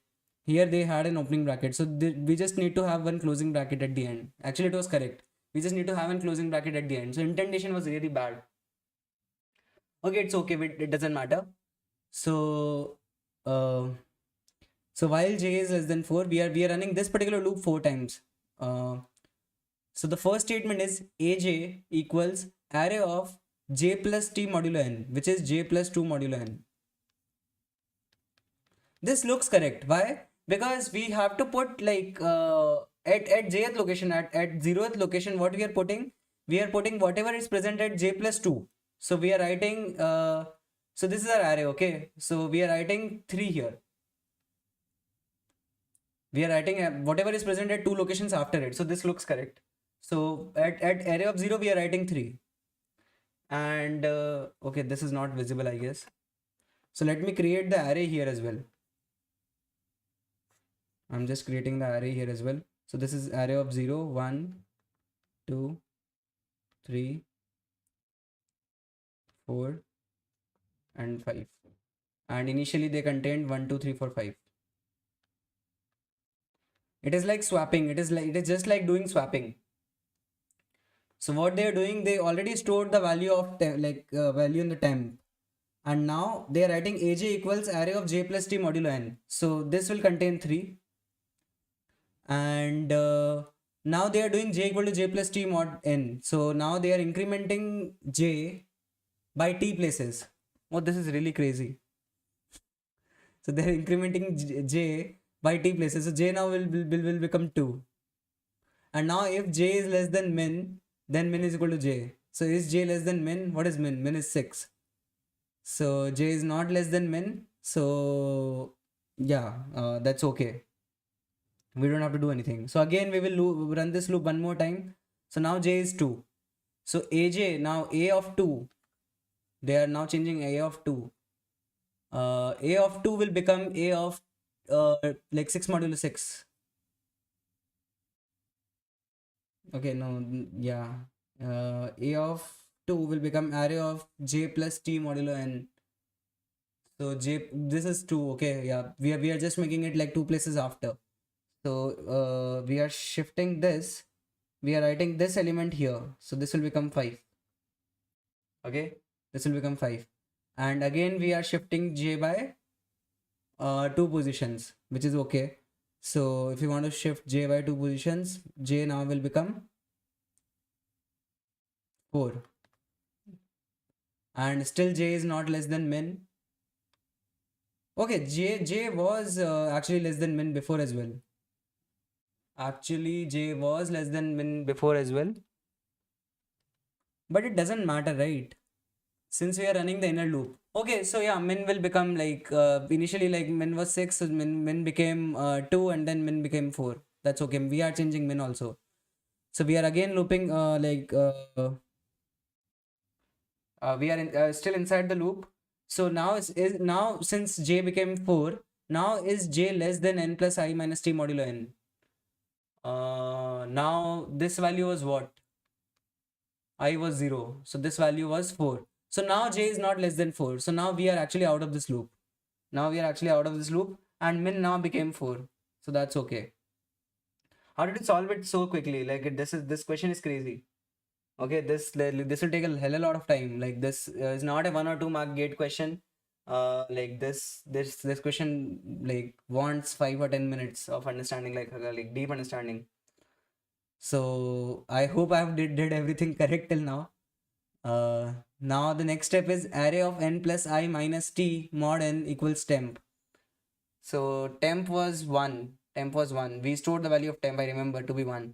A: Here they had an opening bracket. So we just need to have one closing bracket at the end. Actually it was correct. We just need to have one closing bracket at the end. So indentation was really bad. Okay, it's okay, it doesn't matter. So while j is less than 4, we are running this particular loop 4 times. So the first statement is aj equals array of j plus t modulo n, which is j plus 2 modulo n. This looks correct. Why? Because we have to put like at jth location, at 0th location, what we are putting? We are putting whatever is present at j plus 2. So we are writing, so this is our array, okay? So we are writing 3 here. We are writing whatever is present at 2 locations after it. So this looks correct. So at array of 0, we are writing 3. And okay, this is not visible, I guess. So let me create the array here as well. I'm just creating the array here as well. So this is array of 0, 1, 2, 3, 4, and 5. And initially they contained 1, 2, 3, 4, 5. It is like swapping. It is just like doing swapping. So what they are doing, they already stored the value of value in the temp, and now they are writing aj equals array of j plus t modulo n. So this will contain 3, and now they are doing j equal to j plus t mod n. So now they are incrementing j by t places. Oh, this is really crazy. So they are incrementing j by t places. So j now will become 2. And now if j is less than min, then min is equal to j. So is j less than min? What is min? Min is 6. So j is not less than min. So yeah, that's okay. We don't have to do anything. So again, we will run this loop one more time. So now j is 2. So aj, now a of 2. They are now changing a of 2. A of 2 will become a of like 6 modulo 6. Okay, no, yeah. A of 2 will become array of j plus t modulo n. So j, this is 2, okay, yeah. We are just making it like 2 places after. So we are shifting this. We are writing this element here. So this will become 5. Okay, this will become 5. And again, we are shifting j by 2 positions, which is okay. So if you want to shift j by 2 positions, j now will become 4. And still j is not less than min. Okay, j was actually less than min before as well. Actually, j was less than min before as well. But it doesn't matter, right? Since we are running the inner loop. Okay, so yeah, min will become like, initially like min was 6, so min became 2, and then min became 4. That's okay. We are changing min also. So we are again looping we are still inside the loop. So now now since j became 4, now is j less than n plus I minus t modulo n. Now this value was what? I was 0. So this value was 4. So now j is not less than 4. So now we are actually out of this loop. And min now became 4. So that's okay. How did you solve it so quickly? Like this question is crazy. Okay, this will take a hell a lot of time. Like this is not a 1 or 2 mark gate question. Like this question like wants 5 or 10 minutes of understanding, like deep understanding. So I hope I did everything correct till now. Now the next step is array of n plus I minus t mod n equals temp. So temp was 1. Temp was 1. We stored the value of temp, I remember, to be 1.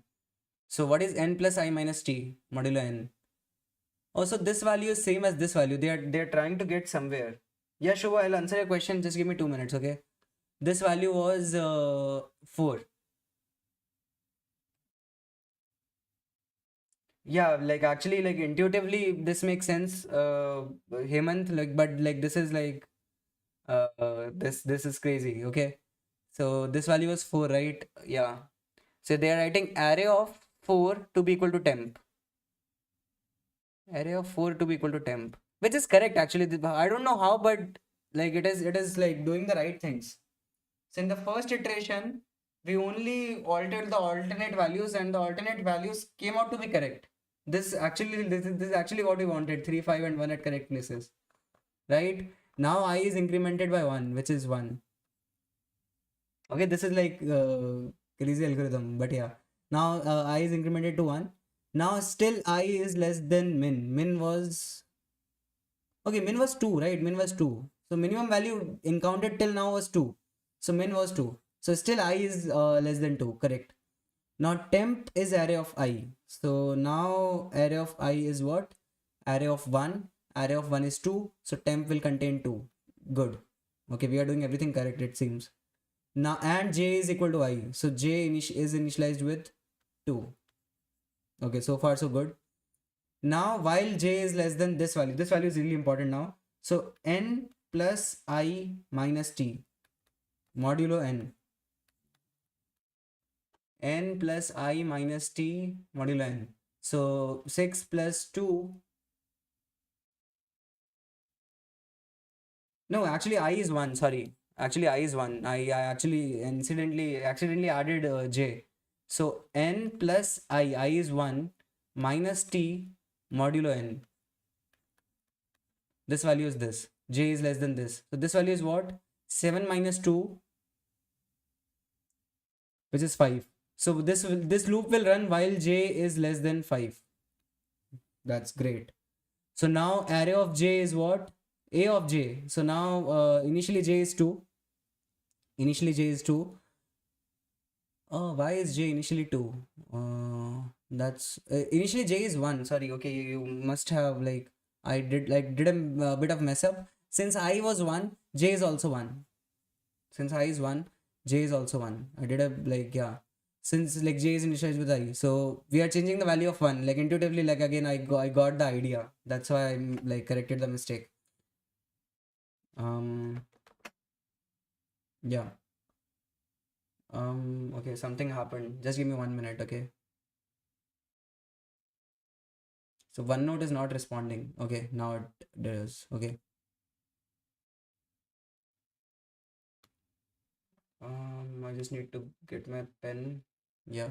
A: So what is n plus I minus t modulo n? Also, this value is same as this value. They are trying to get somewhere. Yeah, sure. I'll answer your question. Just give me 2 minutes, okay? This value was 4. Yeah, like actually, like intuitively, this makes sense. Hemant, like, but like this is like this is crazy. Okay, so this value was 4, right? Yeah. So they are writing array of 4 to be equal to temp. Array of 4 to be equal to temp, which is correct actually. I don't know how, but like it is like doing the right things. So in the first iteration, we only altered the alternate values and the alternate values came out to be correct. This is actually what we wanted, 3, 5 and 1 at correct places. Right? Now I is incremented by 1, which is 1. Okay, this is like crazy algorithm, but yeah. Now I is incremented to 1. Now still I is less than min. Min was okay, min was 2, right? Min was 2. So minimum value encountered till now was 2. So min was 2. So still I is less than 2, correct. Now temp is array of I. So now array of I is what? Array of 1. Array of 1 is 2. So temp will contain 2. Good. Okay, we are doing everything correct, it seems. Now and j is equal to I. So j is initialized with 2. Okay, so far so good. Now while j is less than this value is really important now. So n plus I minus t modulo n plus I minus t modulo n. So 6 plus 2. No, actually I is 1. Sorry. Actually I is 1. I actually accidentally added j. So n plus I is 1 minus t modulo n. This value is this. J is less than this. So this value is what? 7 minus 2, which is 5. So this loop will run while j is less than 5. That's great. So now array of j is what? A of j. So now initially j is 2. Initially j is 2. Oh, why is j initially 2? That's initially j is 1. Sorry. Okay, you must have like I did a bit of mess up. Since I was 1, j is also 1. Since I is 1, j is also 1. I did a like yeah. Since like j is initialized with I, so we are changing the value of 1. Like intuitively, like again I got the idea. That's why I'm like corrected the mistake. Yeah. Okay, something happened. Just give me 1 minute, okay? So OneNote is not responding. Okay, now it does. Okay. I just need to get my pen. Yeah.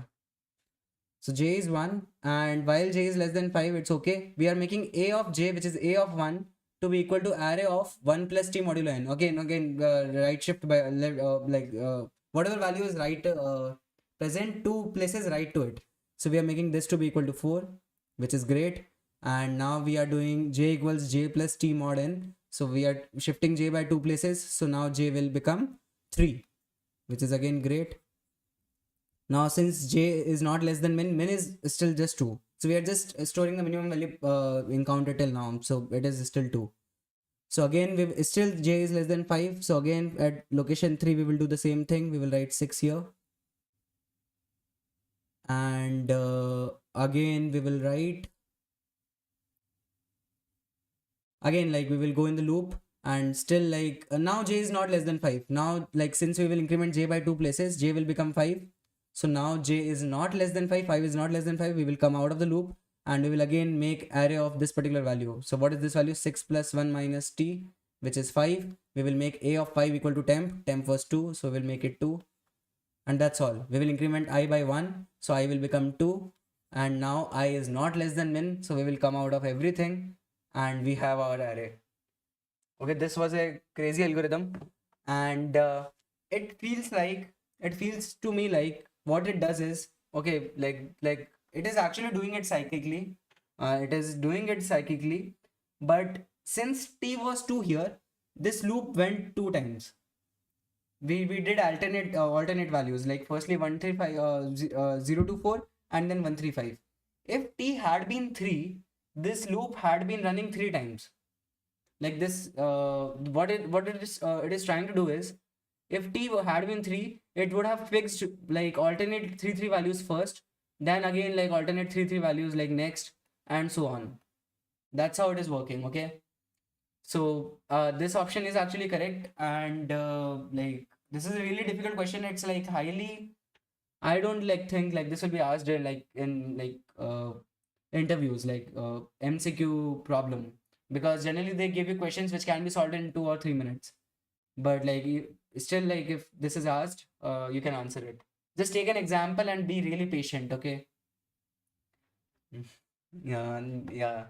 A: So j is 1, and while j is less than 5, it's okay. We are making a of j, which is a of 1, to be equal to array of 1 plus t modulo n. Again, right shift by whatever value is right present 2 places, right to it. So we are making this to be equal to 4, which is great. And now we are doing j equals j plus t mod n. So we are shifting j by 2 places. So now j will become 3, which is again great. Now since j is not less than min is still just 2. So we are just storing the minimum value encountered till now. So it is still 2. So again, we still j is less than 5. So again, at location 3, we will do the same thing. We will write 6 here. And again, we will write, again, like we will go in the loop and still like now j is not less than 5. Now like since we will increment j by 2 places, j will become 5. So now j is not less than 5, 5 is not less than 5. We will come out of the loop and we will again make array of this particular value. So what is this value? 6 plus 1 minus t, which is 5. We will make a of 5 equal to temp. Temp was 2, so we'll make it 2. And that's all. We will increment I by 1. So I will become 2. and now I is not less than min, so we will come out of everything and we have our array. Okay, this was a crazy algorithm, and it feels to me like what it does is, okay, like it is actually doing it cyclically. It is doing it cyclically, but since t was 2 here, this loop went 2 times. We did alternate values, like firstly 135 0 to 4 and then 135. If t had been 3, this loop had been running 3 times. Like this, what it is trying to do is, if t had been 3, it would have fixed like alternate 3 values first, then again like alternate 3 values like next, and so on. That's how it is working. Okay, so this option is actually correct, and like this is a really difficult question. It's like highly, I don't like think like this will be asked in interviews, like MCQ problem, because generally they give you questions which can be solved in 2 or 3 minutes. But like still, like if this is asked, you can answer it. Just take an example and be really patient. Okay. Yeah, yeah.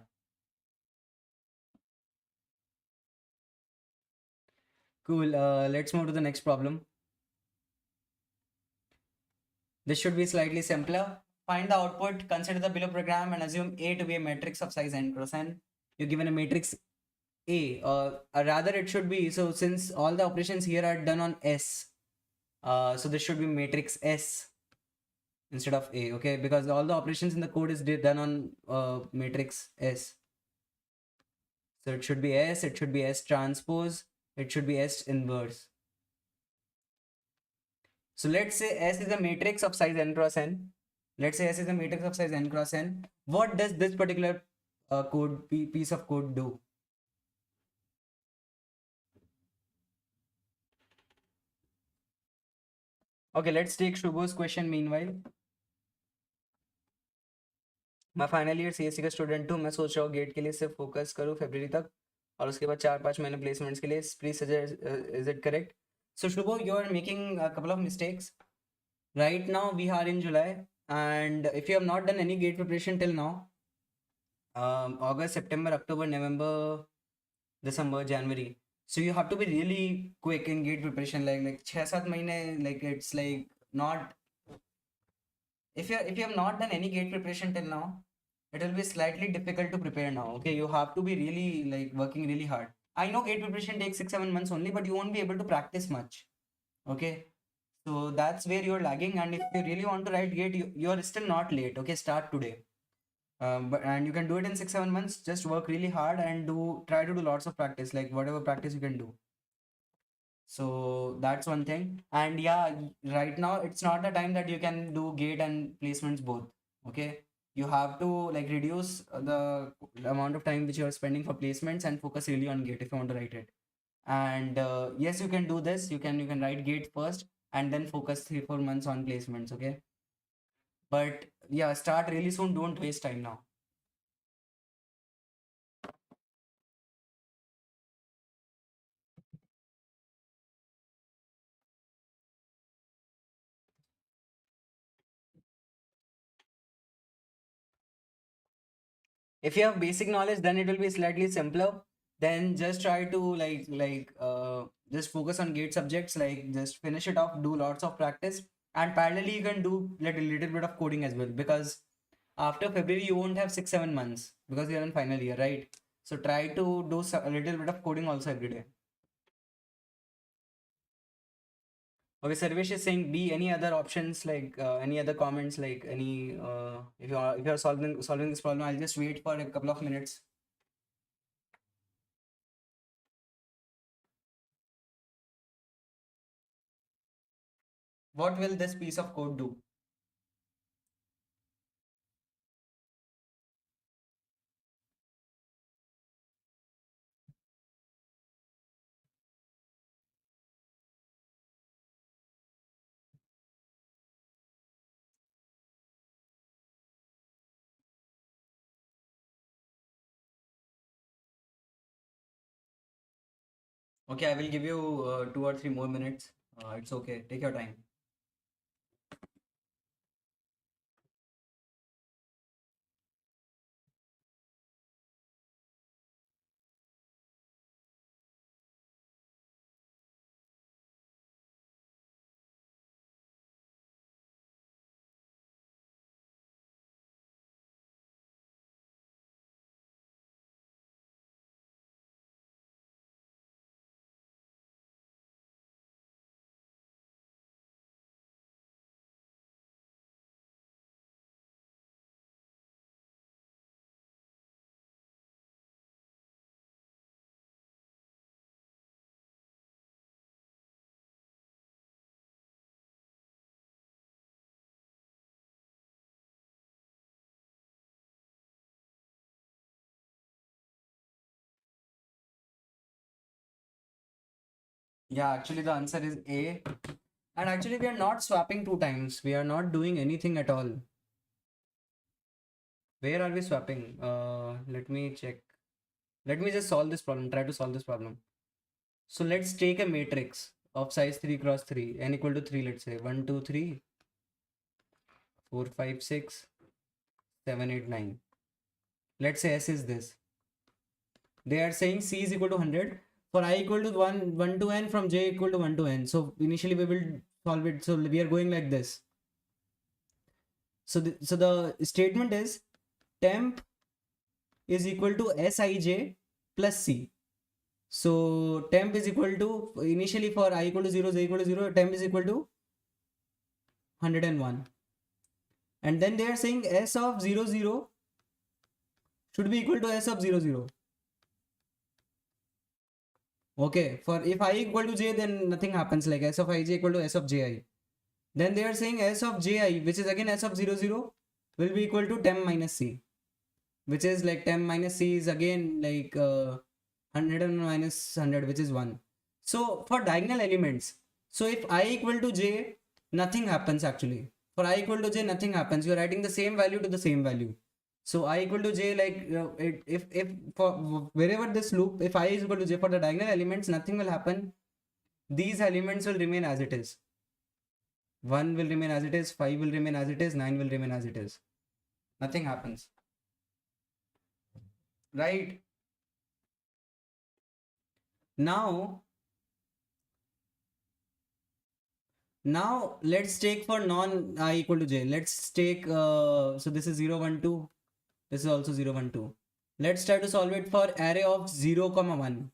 A: Cool. Let's move to the next problem. This should be slightly simpler. Find the output, consider the below program, and assume A to be a matrix of size n cross n. You're given a matrix A, or rather it should be, so since all the operations here are done on S, so this should be matrix S instead of A, okay? Because all the operations in the code is done on matrix S. So it should be S, it should be S transpose, it should be S inverse. So let's say S is a matrix of size n cross n. Let's say S is a matrix of size n cross n. What does this particular piece of code do? Okay, let's take Shubho's question meanwhile. मैं final year CSC का student हूँ. मैं सोच रहा हूँ gate के लिए सिर्फ फोकस करूँ फरवरी तक और उसके बाद 4-5 महीने प्लेसमेंट्स के लिए. Please suggest, is it correct? So Shubho, you are making a couple of mistakes. Right now we are in July, and if you have not done any gate preparation till now, August, September, October, November, December, January. So you have to be really quick in gate preparation. Like 6-7 months, like it's like not. If you have not done any gate preparation till now, it will be slightly difficult to prepare now. Okay, you have to be really like working really hard. I know gate preparation takes 6-7 months only, but you won't be able to practice much. Okay, so that's where you're lagging. And if you really want to write gate, you're still not late. Okay, start today. But and you can do it in 6-7 months. Just work really hard and try to do lots of practice, like whatever practice you can do. So that's one thing. And yeah, right now it's not the time that you can do gate and placements both. Okay, you have to like reduce the amount of time which you are spending for placements and focus really on gate if you want to write it. And yes, you can do this. You can write gate first and then focus 3-4 months on placements. Okay, but yeah, start really soon. Don't waste time now. If you have basic knowledge, then it will be slightly simpler. Then just try to just focus on gate subjects, like just finish it off, do lots of practice, and parallelly you can do like a little bit of coding as well, because after February you won't have 6-7 months because you're in final year, right? So try to do a little bit of coding also every day. Okay, Sarvesh is saying B. Any other options, like any other comments, like any if you're solving this problem, I'll just wait for a couple of minutes. What will this piece of code do? Okay, I will give you 2 or 3 more minutes. It's okay. Take your time. Yeah, actually the answer is A. And actually we are not swapping 2 times. We are not doing anything at all. Where are we swapping? Let me check. Let me just solve this problem. Try to solve this problem. So let's take a matrix of size 3 cross 3, n equal to 3, let's say 1, 2, 3, 4, 5, 6, 7, 8, 9. Let's say S is this. They are saying C is equal to 100 for I equal to 1 to n from j equal to 1 to n. So initially we will solve it. So we are going like this. So the statement is temp is equal to Sij plus C. So temp is equal to, initially for I equal to 0, j equal to 0, temp is equal to 101. And then they are saying S of 0, 0 should be equal to S of 0, 0. Okay, for if I equal to j, then nothing happens, like S of ij equal to S of ji. Then they are saying S of ji, which is again S of 0, 0, will be equal to temp minus C, which is like temp minus C is again like 100 and minus 100, which is 1. So for diagonal elements, so if I equal to j, nothing happens actually. For I equal to j, nothing happens. You are writing the same value to the same value. So I equal to j, like if for wherever this loop, if I is equal to j for the diagonal elements, nothing will happen. These elements will remain as it is. 1 will remain as it is, 5 will remain as it is, 9 will remain as it is. Nothing happens. Right? Now let's take for non I equal to j. Let's take, so this is 0, 1, 2. This is also 0, 1, 2. Let's try to solve it for array of 0, 1.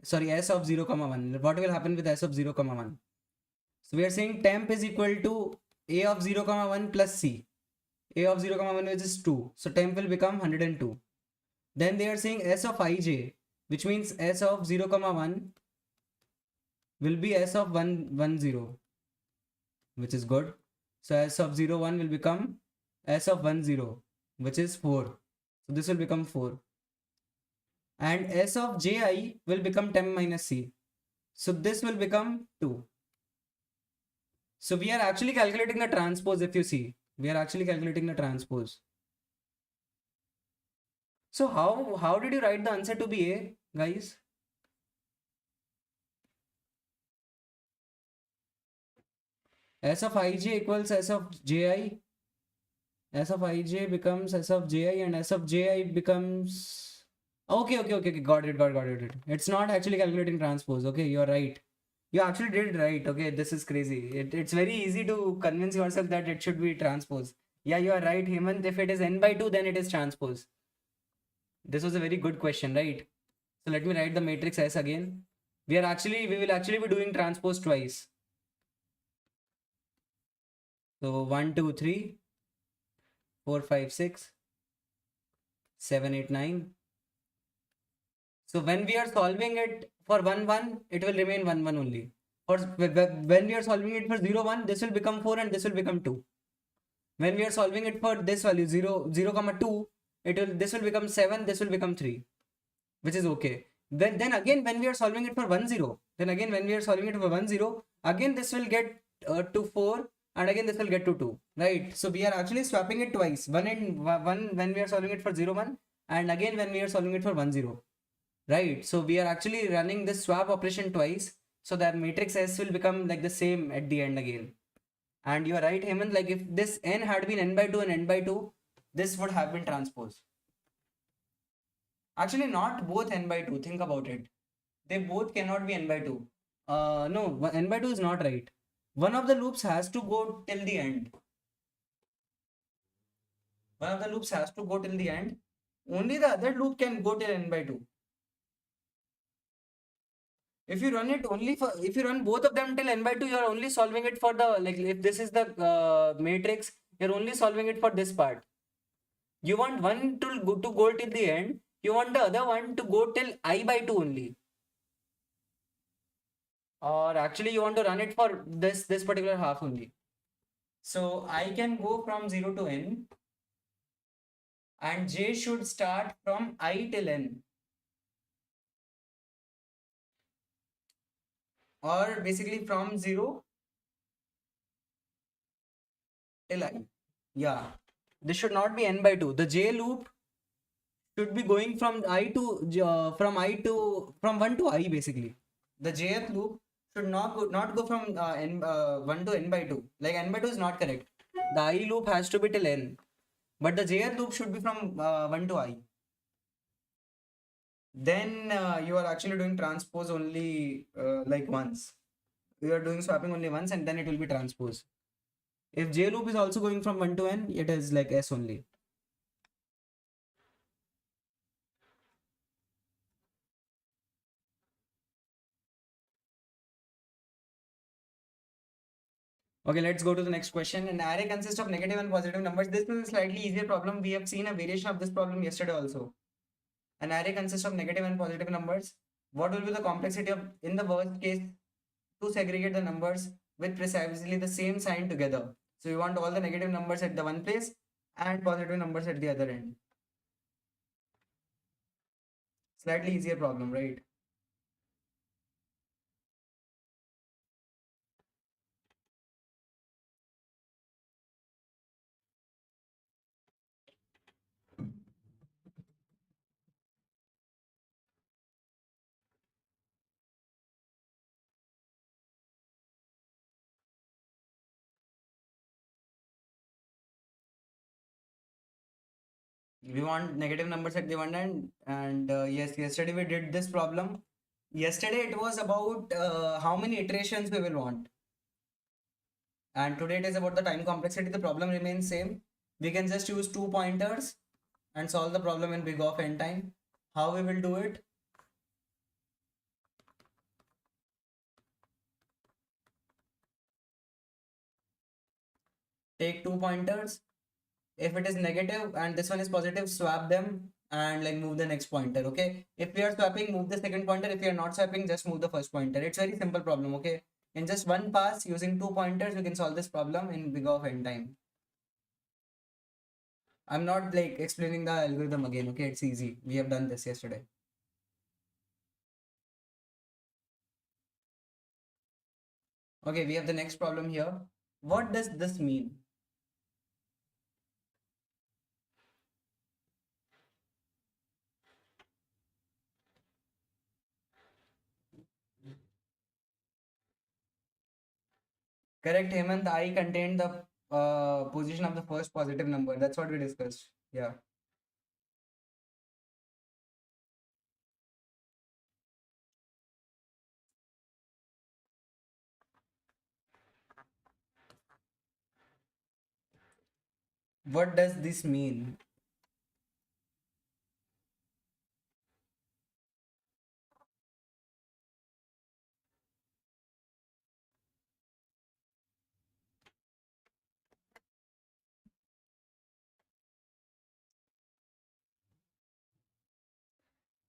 A: Sorry, S of 0, 1. What will happen with S of 0, 1? So we are saying temp is equal to A of 0, 1 plus C. A of 0, 1 which is 2. So temp will become 102. Then they are saying S of ij, which means S of 0, 1 will be S of 1, 1, 0, which is good. So S of 0, 1 will become S of 1, 0, which is 4. So this will become 4. And S of ji will become temp minus C. So this will become 2. So we are actually calculating the transpose. If you see, we are actually calculating the transpose. So how did you write the answer to be A, guys? S of ij equals S of ji. S of ij becomes S of ji, and S of ji becomes... Okay. Got it. It's not actually calculating transpose. Okay, you're right. You actually did it right. Okay, this is crazy. It's very easy to convince yourself that it should be transpose. Yeah, you are right, Hemant. If it is n by 2, then it is transpose. This was a very good question, right? So let me write the matrix S again. We will actually be doing transpose twice. So 1, 2, 3, 4, 5, 6, 7, 8, 9. So when we are solving it for 1, 1, it will remain 1, 1 only. Or when we are solving it for 0, 1, this will become 4 and this will become 2. When we are solving it for this value 0, 0, 2, this will become 7, this will become 3, which is okay. Then again when we are solving it for 1, 0, again this will get to 4, and again this will get to 2, right? So we are actually swapping it twice. One when we are solving it for 0, 1, and again when we are solving it for 1, 0. Right, so we are actually running this swap operation twice, so that matrix S will become like the same at the end again. And you are right, Hemant, like if this n had been n by 2 and n by 2, this would have been transposed. Actually, not both n by 2, think about it. They both cannot be n by 2. No, n by 2 is not right. One of the loops has to go till the end. Only the other loop can go till n by 2. If you run both of them till n by 2, you're only solving it for the, like if this is the matrix, you're only solving it for this part. You want one to go till the end, you want the other one to go till I by 2 only. Or actually you want to run it for this particular half only. So I can go from 0 to n, and j should start from I till n. or basically from 0 till I. Yeah, this should not be n by 2. The j loop should be going from I to from 1 to I basically. The jth loop should not go from 1 to n by 2. Like n by 2 is not correct. The I loop has to be till n, but the jth loop should be from 1 to I. Then you are actually doing transpose only like once. You are doing swapping only once, and then it will be transpose. If j loop is also going from 1 to n, it is like s only. Okay, let's go to the next question. An array consists of negative and positive numbers. This is a slightly easier problem. We have seen a variation of this problem yesterday also. An array consists of negative and positive numbers. What will be the complexity of, in the worst case, to segregate the numbers with precisely the same sign together? So you want all the negative numbers at the one place and positive numbers at the other end. Slightly easier problem, right? We want negative numbers at the one end, and yes, yesterday we did this problem. Yesterday it was about how many iterations we will want, and today it is about the time complexity. The problem remains same. We can just use 2 pointers and solve the problem in big of n time. How we will do it? Take 2 pointers. If it is negative and this one is positive, swap them and like move the next pointer. Okay, if we are swapping, move the second pointer. If we are not swapping, just move the first pointer. It's very simple problem. Okay, in just one pass using 2 pointers, you can solve this problem in big of n time. I'm not like explaining the algorithm again. Okay, it's easy. We have done this yesterday. Okay, we have the next problem here. What does this mean? Correct, Hemant. I contained the position of the first positive number. That's what we discussed. Yeah. What does this mean?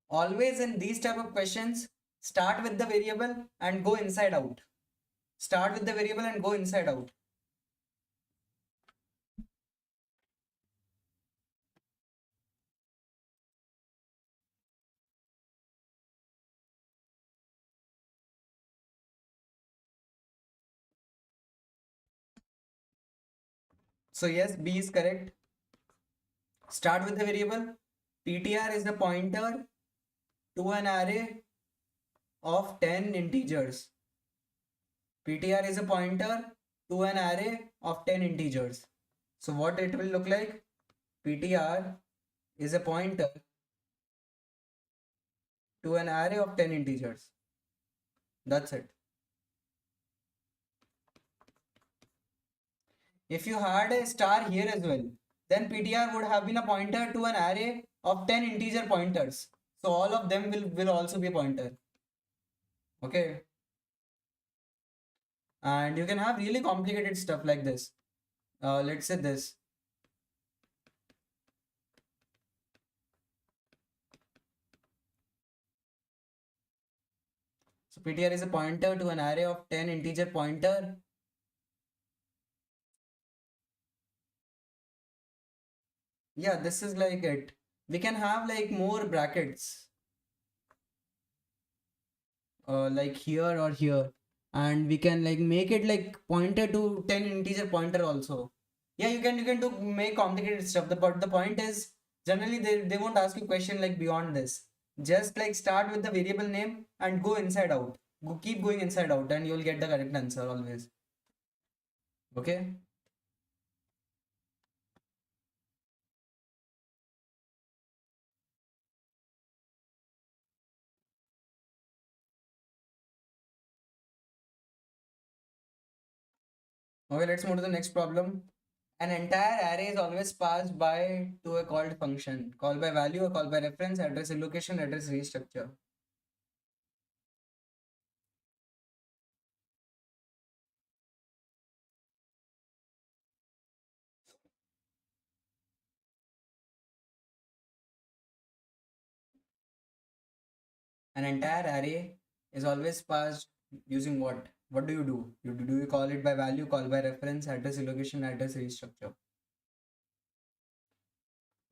A: Always in these type of questions, start with the variable and go inside out. Start with the variable and go inside out. So yes, B is correct. Start with the variable. PTR is the pointer to an array of 10 integers. PTR is a pointer to an array of 10 integers. So what it will look like? PTR is a pointer to an array of 10 integers. That's it. If you had a star here as well, then PTR would have been a pointer to an array of 10 integer pointers. So all of them will also be a pointer. Okay. And you can have really complicated stuff like this. Let's say this. So PTR is a pointer to an array of 10 integer pointer. Yeah, this is like it. We can have like more brackets. Like here or here. and we can like make it like pointer to 10 integer pointer also. Yeah, you can do make complicated stuff. But the point is generally they won't ask you question like beyond this. Just like start with the variable name and go inside out. Keep going inside out and you'll get the correct answer always. Okay. Okay, let's move to the next problem. An entire array is always passed by to a called function. Call by value or call by reference, address allocation, address restructure. An entire array is always passed using what? What do? Do you call it by value, call by reference, address allocation, address restructure?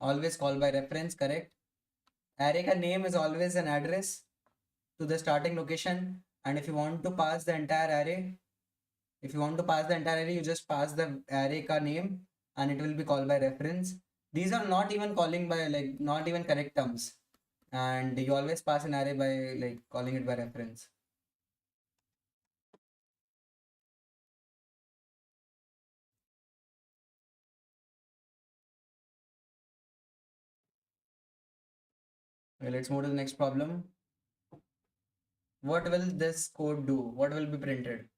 A: Always call by reference, correct? Array ka name is always an address to the starting location, and if you want to pass the entire array, you just pass the array ka name and it will be called by reference. These are not even calling by like not even correct terms, and you always pass an array by like calling it by reference. Okay, let's move to the next problem. What will this code do? What will be printed?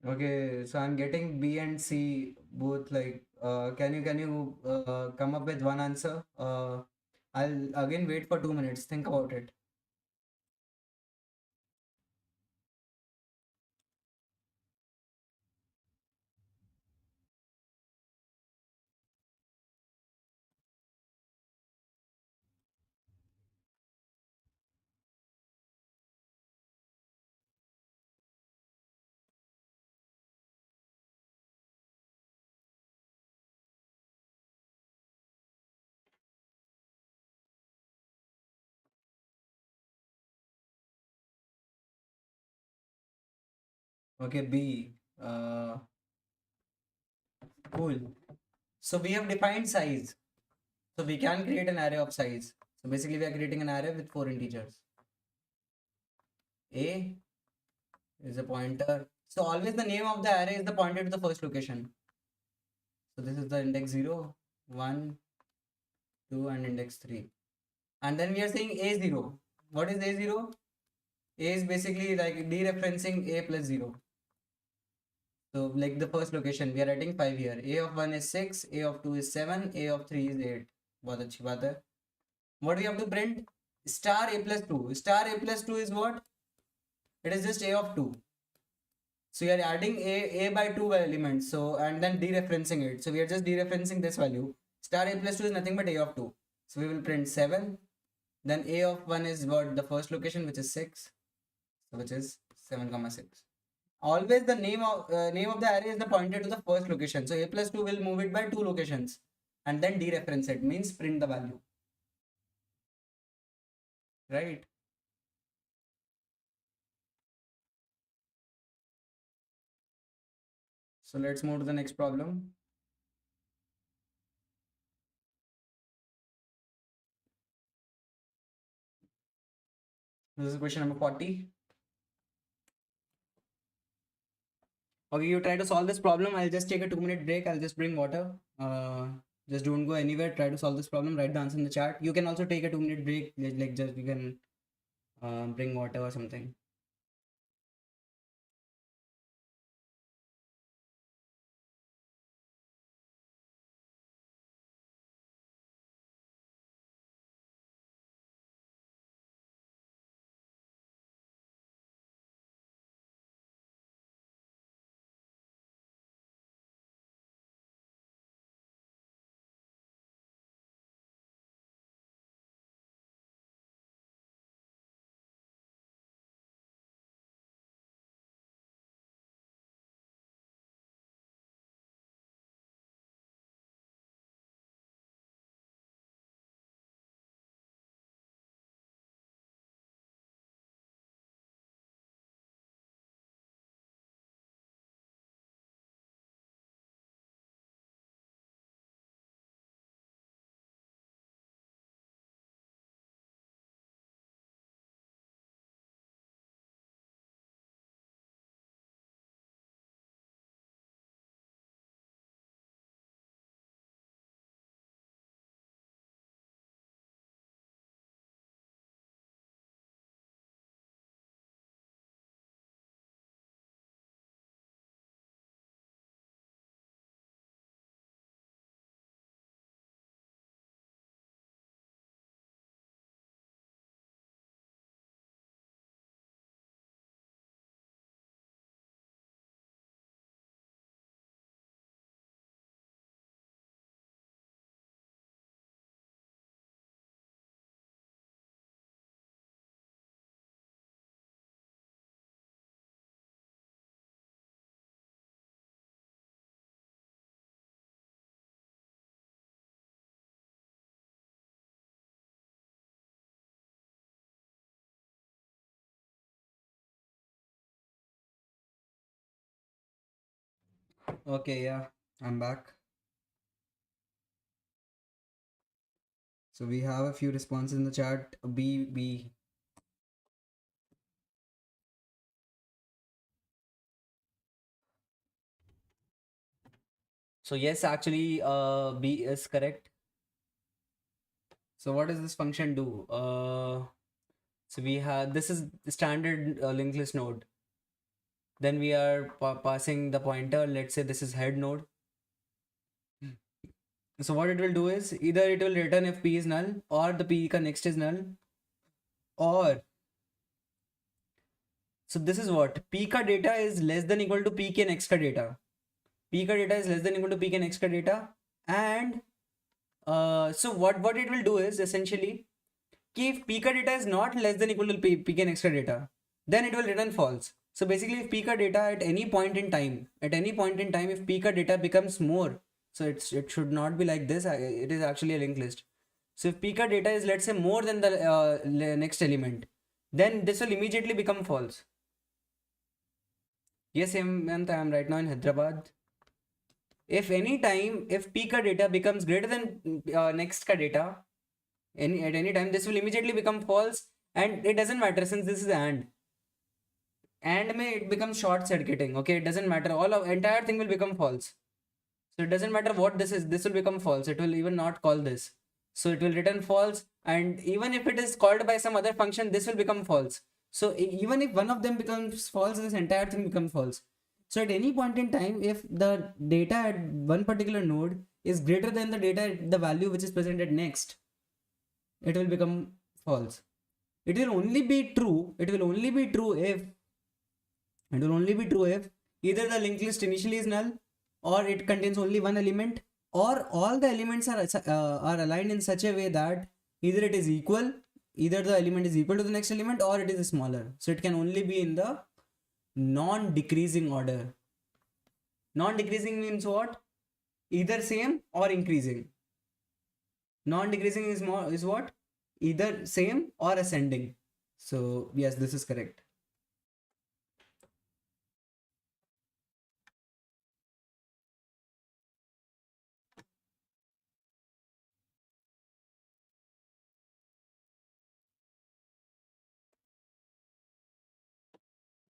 A: Okay, so I'm getting B and C both like can you come up with one answer? I'll again wait for 2 minutes. Think about it. Okay, B. Cool. So we have defined size. So we can create an array of size. So basically we are creating an array with 4 integers. A is a pointer. So always the name of the array is the pointer to the first location. So this is the index 0, 1, 2 and index 3. And then we are saying A0. What is A0? A is basically like dereferencing A plus 0. So like the first location, we are writing 5 here. A of 1 is 6, A of 2 is 7, A of 3 is 8. बहुत अच्छी बात है. What we have to print? Star A plus 2. Star A plus 2 is what? It is just A of 2. So you are adding A by 2 elements. So and then dereferencing it. So we are just dereferencing this value. Star A plus 2 is nothing but A of 2. So we will print 7. Then A of 1 is what? The first location, which is 6. So which is 7, 6. Always the name of the array is the pointer to the first location. So A plus 2 will move it by 2 locations. And then dereference it. Means print the value. Right? So let's move to the next problem. This is question number 40. Okay, you try to solve this problem. I'll just take a 2-minute break. I'll just bring water. Just don't go anywhere. Try to solve this problem. Write the answer in the chat. You can also take a 2-minute break. Like just you can bring water or something. Okay, yeah, I'm back. So we have a few responses in the chat. B. So yes, actually, B is correct. So what does this function do? So we have, this is the standard linked list node. Then we are passing the pointer. Let's say this is head node. So what it will do is either it will return if P is null or the P ka next is null, or so this is what P ka data is less than equal to P k next ka data. P ka data is less than equal to P k next ka data, and so what it will do is essentially if P ka data is not less than equal to P k next ka data, then it will return false. So basically, if P ka data at any point in time, if P ka data becomes more, so it should not be like this. It is actually a linked list. So if P ka data is, let's say, more than the next element, then this will immediately become false. Yes, Hemant, I am right now in Hyderabad. If any time, if P ka data becomes greater than next ka data, at any time, this will immediately become false, and it doesn't matter since this is and may it becomes short circuiting. Okay, it doesn't matter, all of entire thing will become false. So it doesn't matter what this is, this will become false. It will even not call this, so it will return false, and even if it is called by some other function, this will become false. So even if one of them becomes false, this entire thing becomes false. So at any point in time, if the data at one particular node is greater than the data at the value which is present at next, it will become false. It will only be true if either the linked list initially is null, or it contains only one element, or all the elements are aligned in such a way that either the element is equal to the next element, or it is smaller. So it can only be in the non-decreasing order. Non-decreasing means what? Either same or increasing. Non-decreasing is what? Either same or ascending. So yes, this is correct.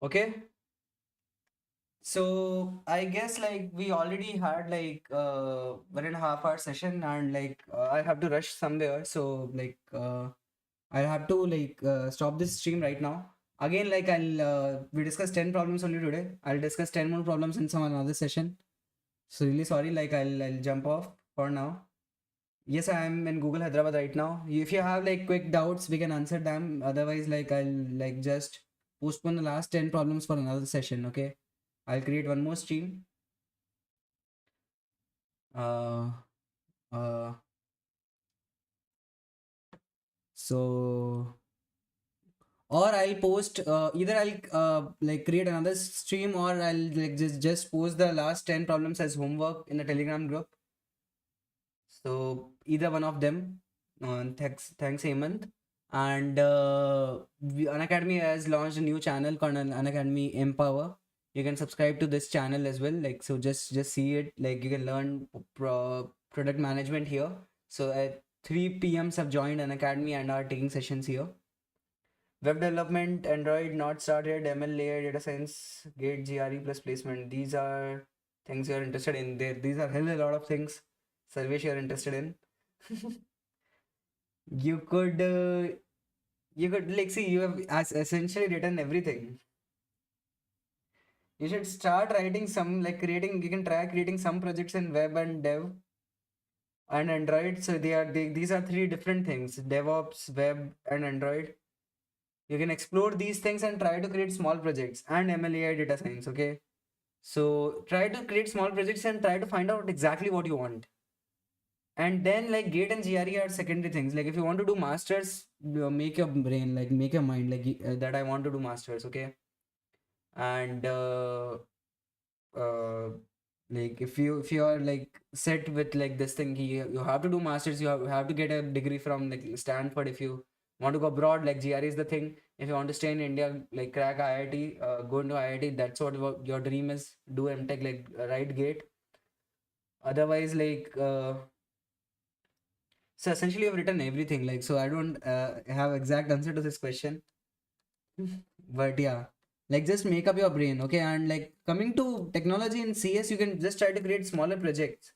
A: Okay. So I guess like we already had like 1.5 hour session, and like I have to rush somewhere. So like I have to like stop this stream right now. Again, like I'll we discussed 10 problems only today. I'll discuss 10 more problems in some another session. So really sorry, like I'll jump off for now. Yes, I am in Google Hyderabad right now. If you have like quick doubts, we can answer them. Otherwise, like I'll like just postpone the last 10 problems for another session. Okay, I'll create one more stream. Uh, uh, so or I'll post either I'll like create another stream, or I'll like just post the last 10 problems as homework in the Telegram group. So either one of them. Thanks Hemant. And Unacademy has launched a new channel called Unacademy Empower. You can subscribe to this channel as well. Like so, just see it. Like you can learn product management here. So at 3 p.m. have joined Unacademy and are taking sessions here. Web development, Android not started, ML layer, data science, gate, GRE plus placement. These are things you're interested in. These are hell a lot of things. Service you're interested in. You could like see you have essentially written everything. You should start writing some like creating. You can try creating some projects in web and dev and Android. So these are three different things: DevOps, web, and Android. You can explore these things and try to create small projects and MLAI data science. Okay. So try to create small projects and try to find out exactly what you want. And then like gate and GRE are secondary things. Like if you want to do masters, make your brain, like make your mind like that I want to do masters. Okay. And uh, like if you are like set with like this thing, you have to do masters, you have to get a degree from like Stanford. If you want to go abroad, like GRE is the thing. If you want to stay in India, like crack IIT, go into IIT, that's what your dream is. Do MTech, like right gate. Otherwise, like so essentially you've written everything. Like so I don't have exact answer to this question. But yeah, like just make up your brain. Okay. And like coming to technology in CS, you can just try to create smaller projects.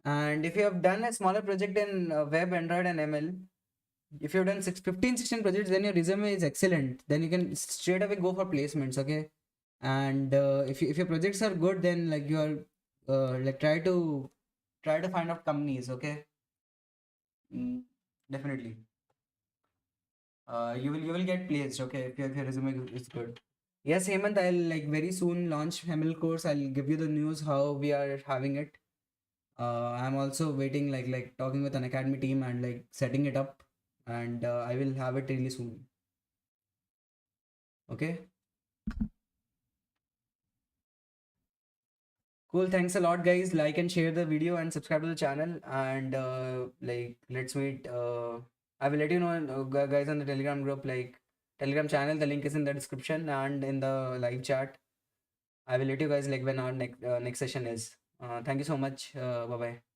A: And if you have done a smaller project in web, Android, and ML, if you've done 15, 16 projects, then your resume is excellent. Then you can straight away go for placements. Okay. And if your projects are good, then like you are like try to find out companies. Okay. Definitely. You will get placed. Okay, if your resume is good. Yes, Hemant, I'll like very soon launch ML course. I'll give you the news how we are having it. I'm also waiting like talking with an academy team and like setting it up, and I will have it really soon. Okay. Cool. Thanks a lot, guys. Like and share the video and subscribe to the channel. And like let's meet. I will let you know, guys, on the Telegram group, like Telegram channel. The link is in the description and in the live chat. I will let you guys like when our next session is. Thank you so much. Bye bye.